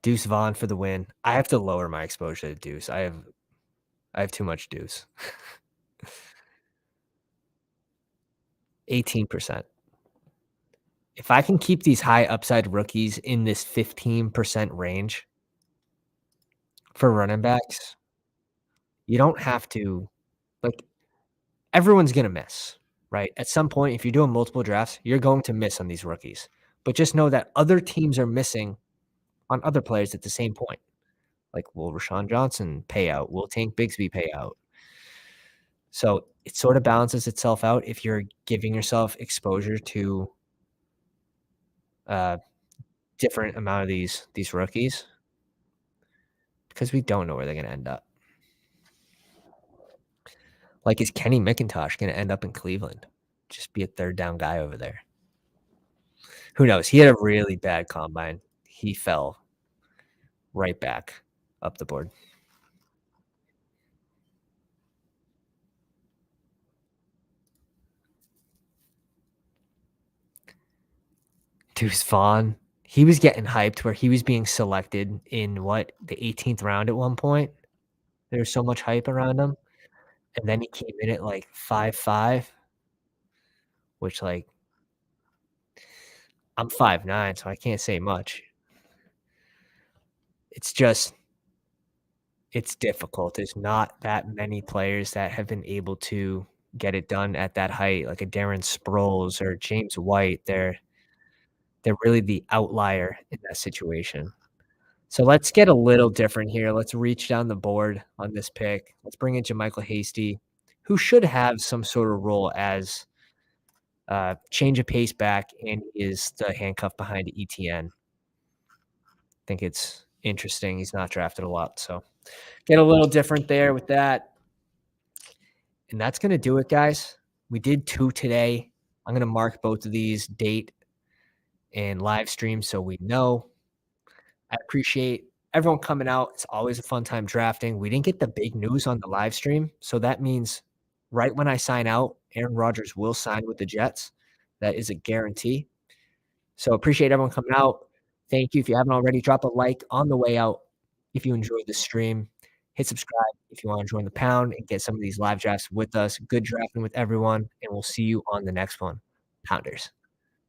Deuce Vaughn for the win. I have to lower my exposure to Deuce. I have too much Deuce. 18%. If I can keep these high upside rookies in this 15% range for running backs, you don't have to like everyone's gonna miss, right? At some point, if you're doing multiple drafts, you're going to miss on these rookies. But just know that other teams are missing on other players at the same point. Like, will Rashawn Johnson pay out? Will Tank Bigsby pay out? So it sort of balances itself out if you're giving yourself exposure to different amount of these rookies because we don't know where they're going to end up. Like, is Kenny McIntosh going to end up in Cleveland? Just be a third down guy over there. Who knows? He had a really bad combine. He fell right back up the board. Deuce Vaughn, he was getting hyped where he was being selected in what, the 18th round at one point? There's so much hype around him, and then he came in at, like, 5'5", which, like, I'm 5'9", so I can't say much. It's just it's difficult. There's not that many players that have been able to get it done at that height, like a Darren Sproles or James White. They're really the outlier in that situation. So let's get a little different here. Let's reach down the board on this pick. Let's bring in JaMychal Hasty, who should have some sort of role as change of pace back and is the handcuff behind ETN. I think it's interesting. He's not drafted a lot, so get a little different there with that. And that's going to do it, guys. We did 2 today. I'm going to mark both of these date and live stream so we know. I appreciate everyone coming out. It's always a fun time drafting. We didn't get the big news on the live stream, so that means right when I sign out, Aaron Rodgers will sign with the Jets. That is a guarantee. So appreciate everyone coming out. Thank you. If you haven't already, drop a like on the way out if you enjoyed the stream. Hit subscribe if you want to join the pound and get some of these live drafts with us. Good drafting with everyone, and we'll see you on the next one. Pounders.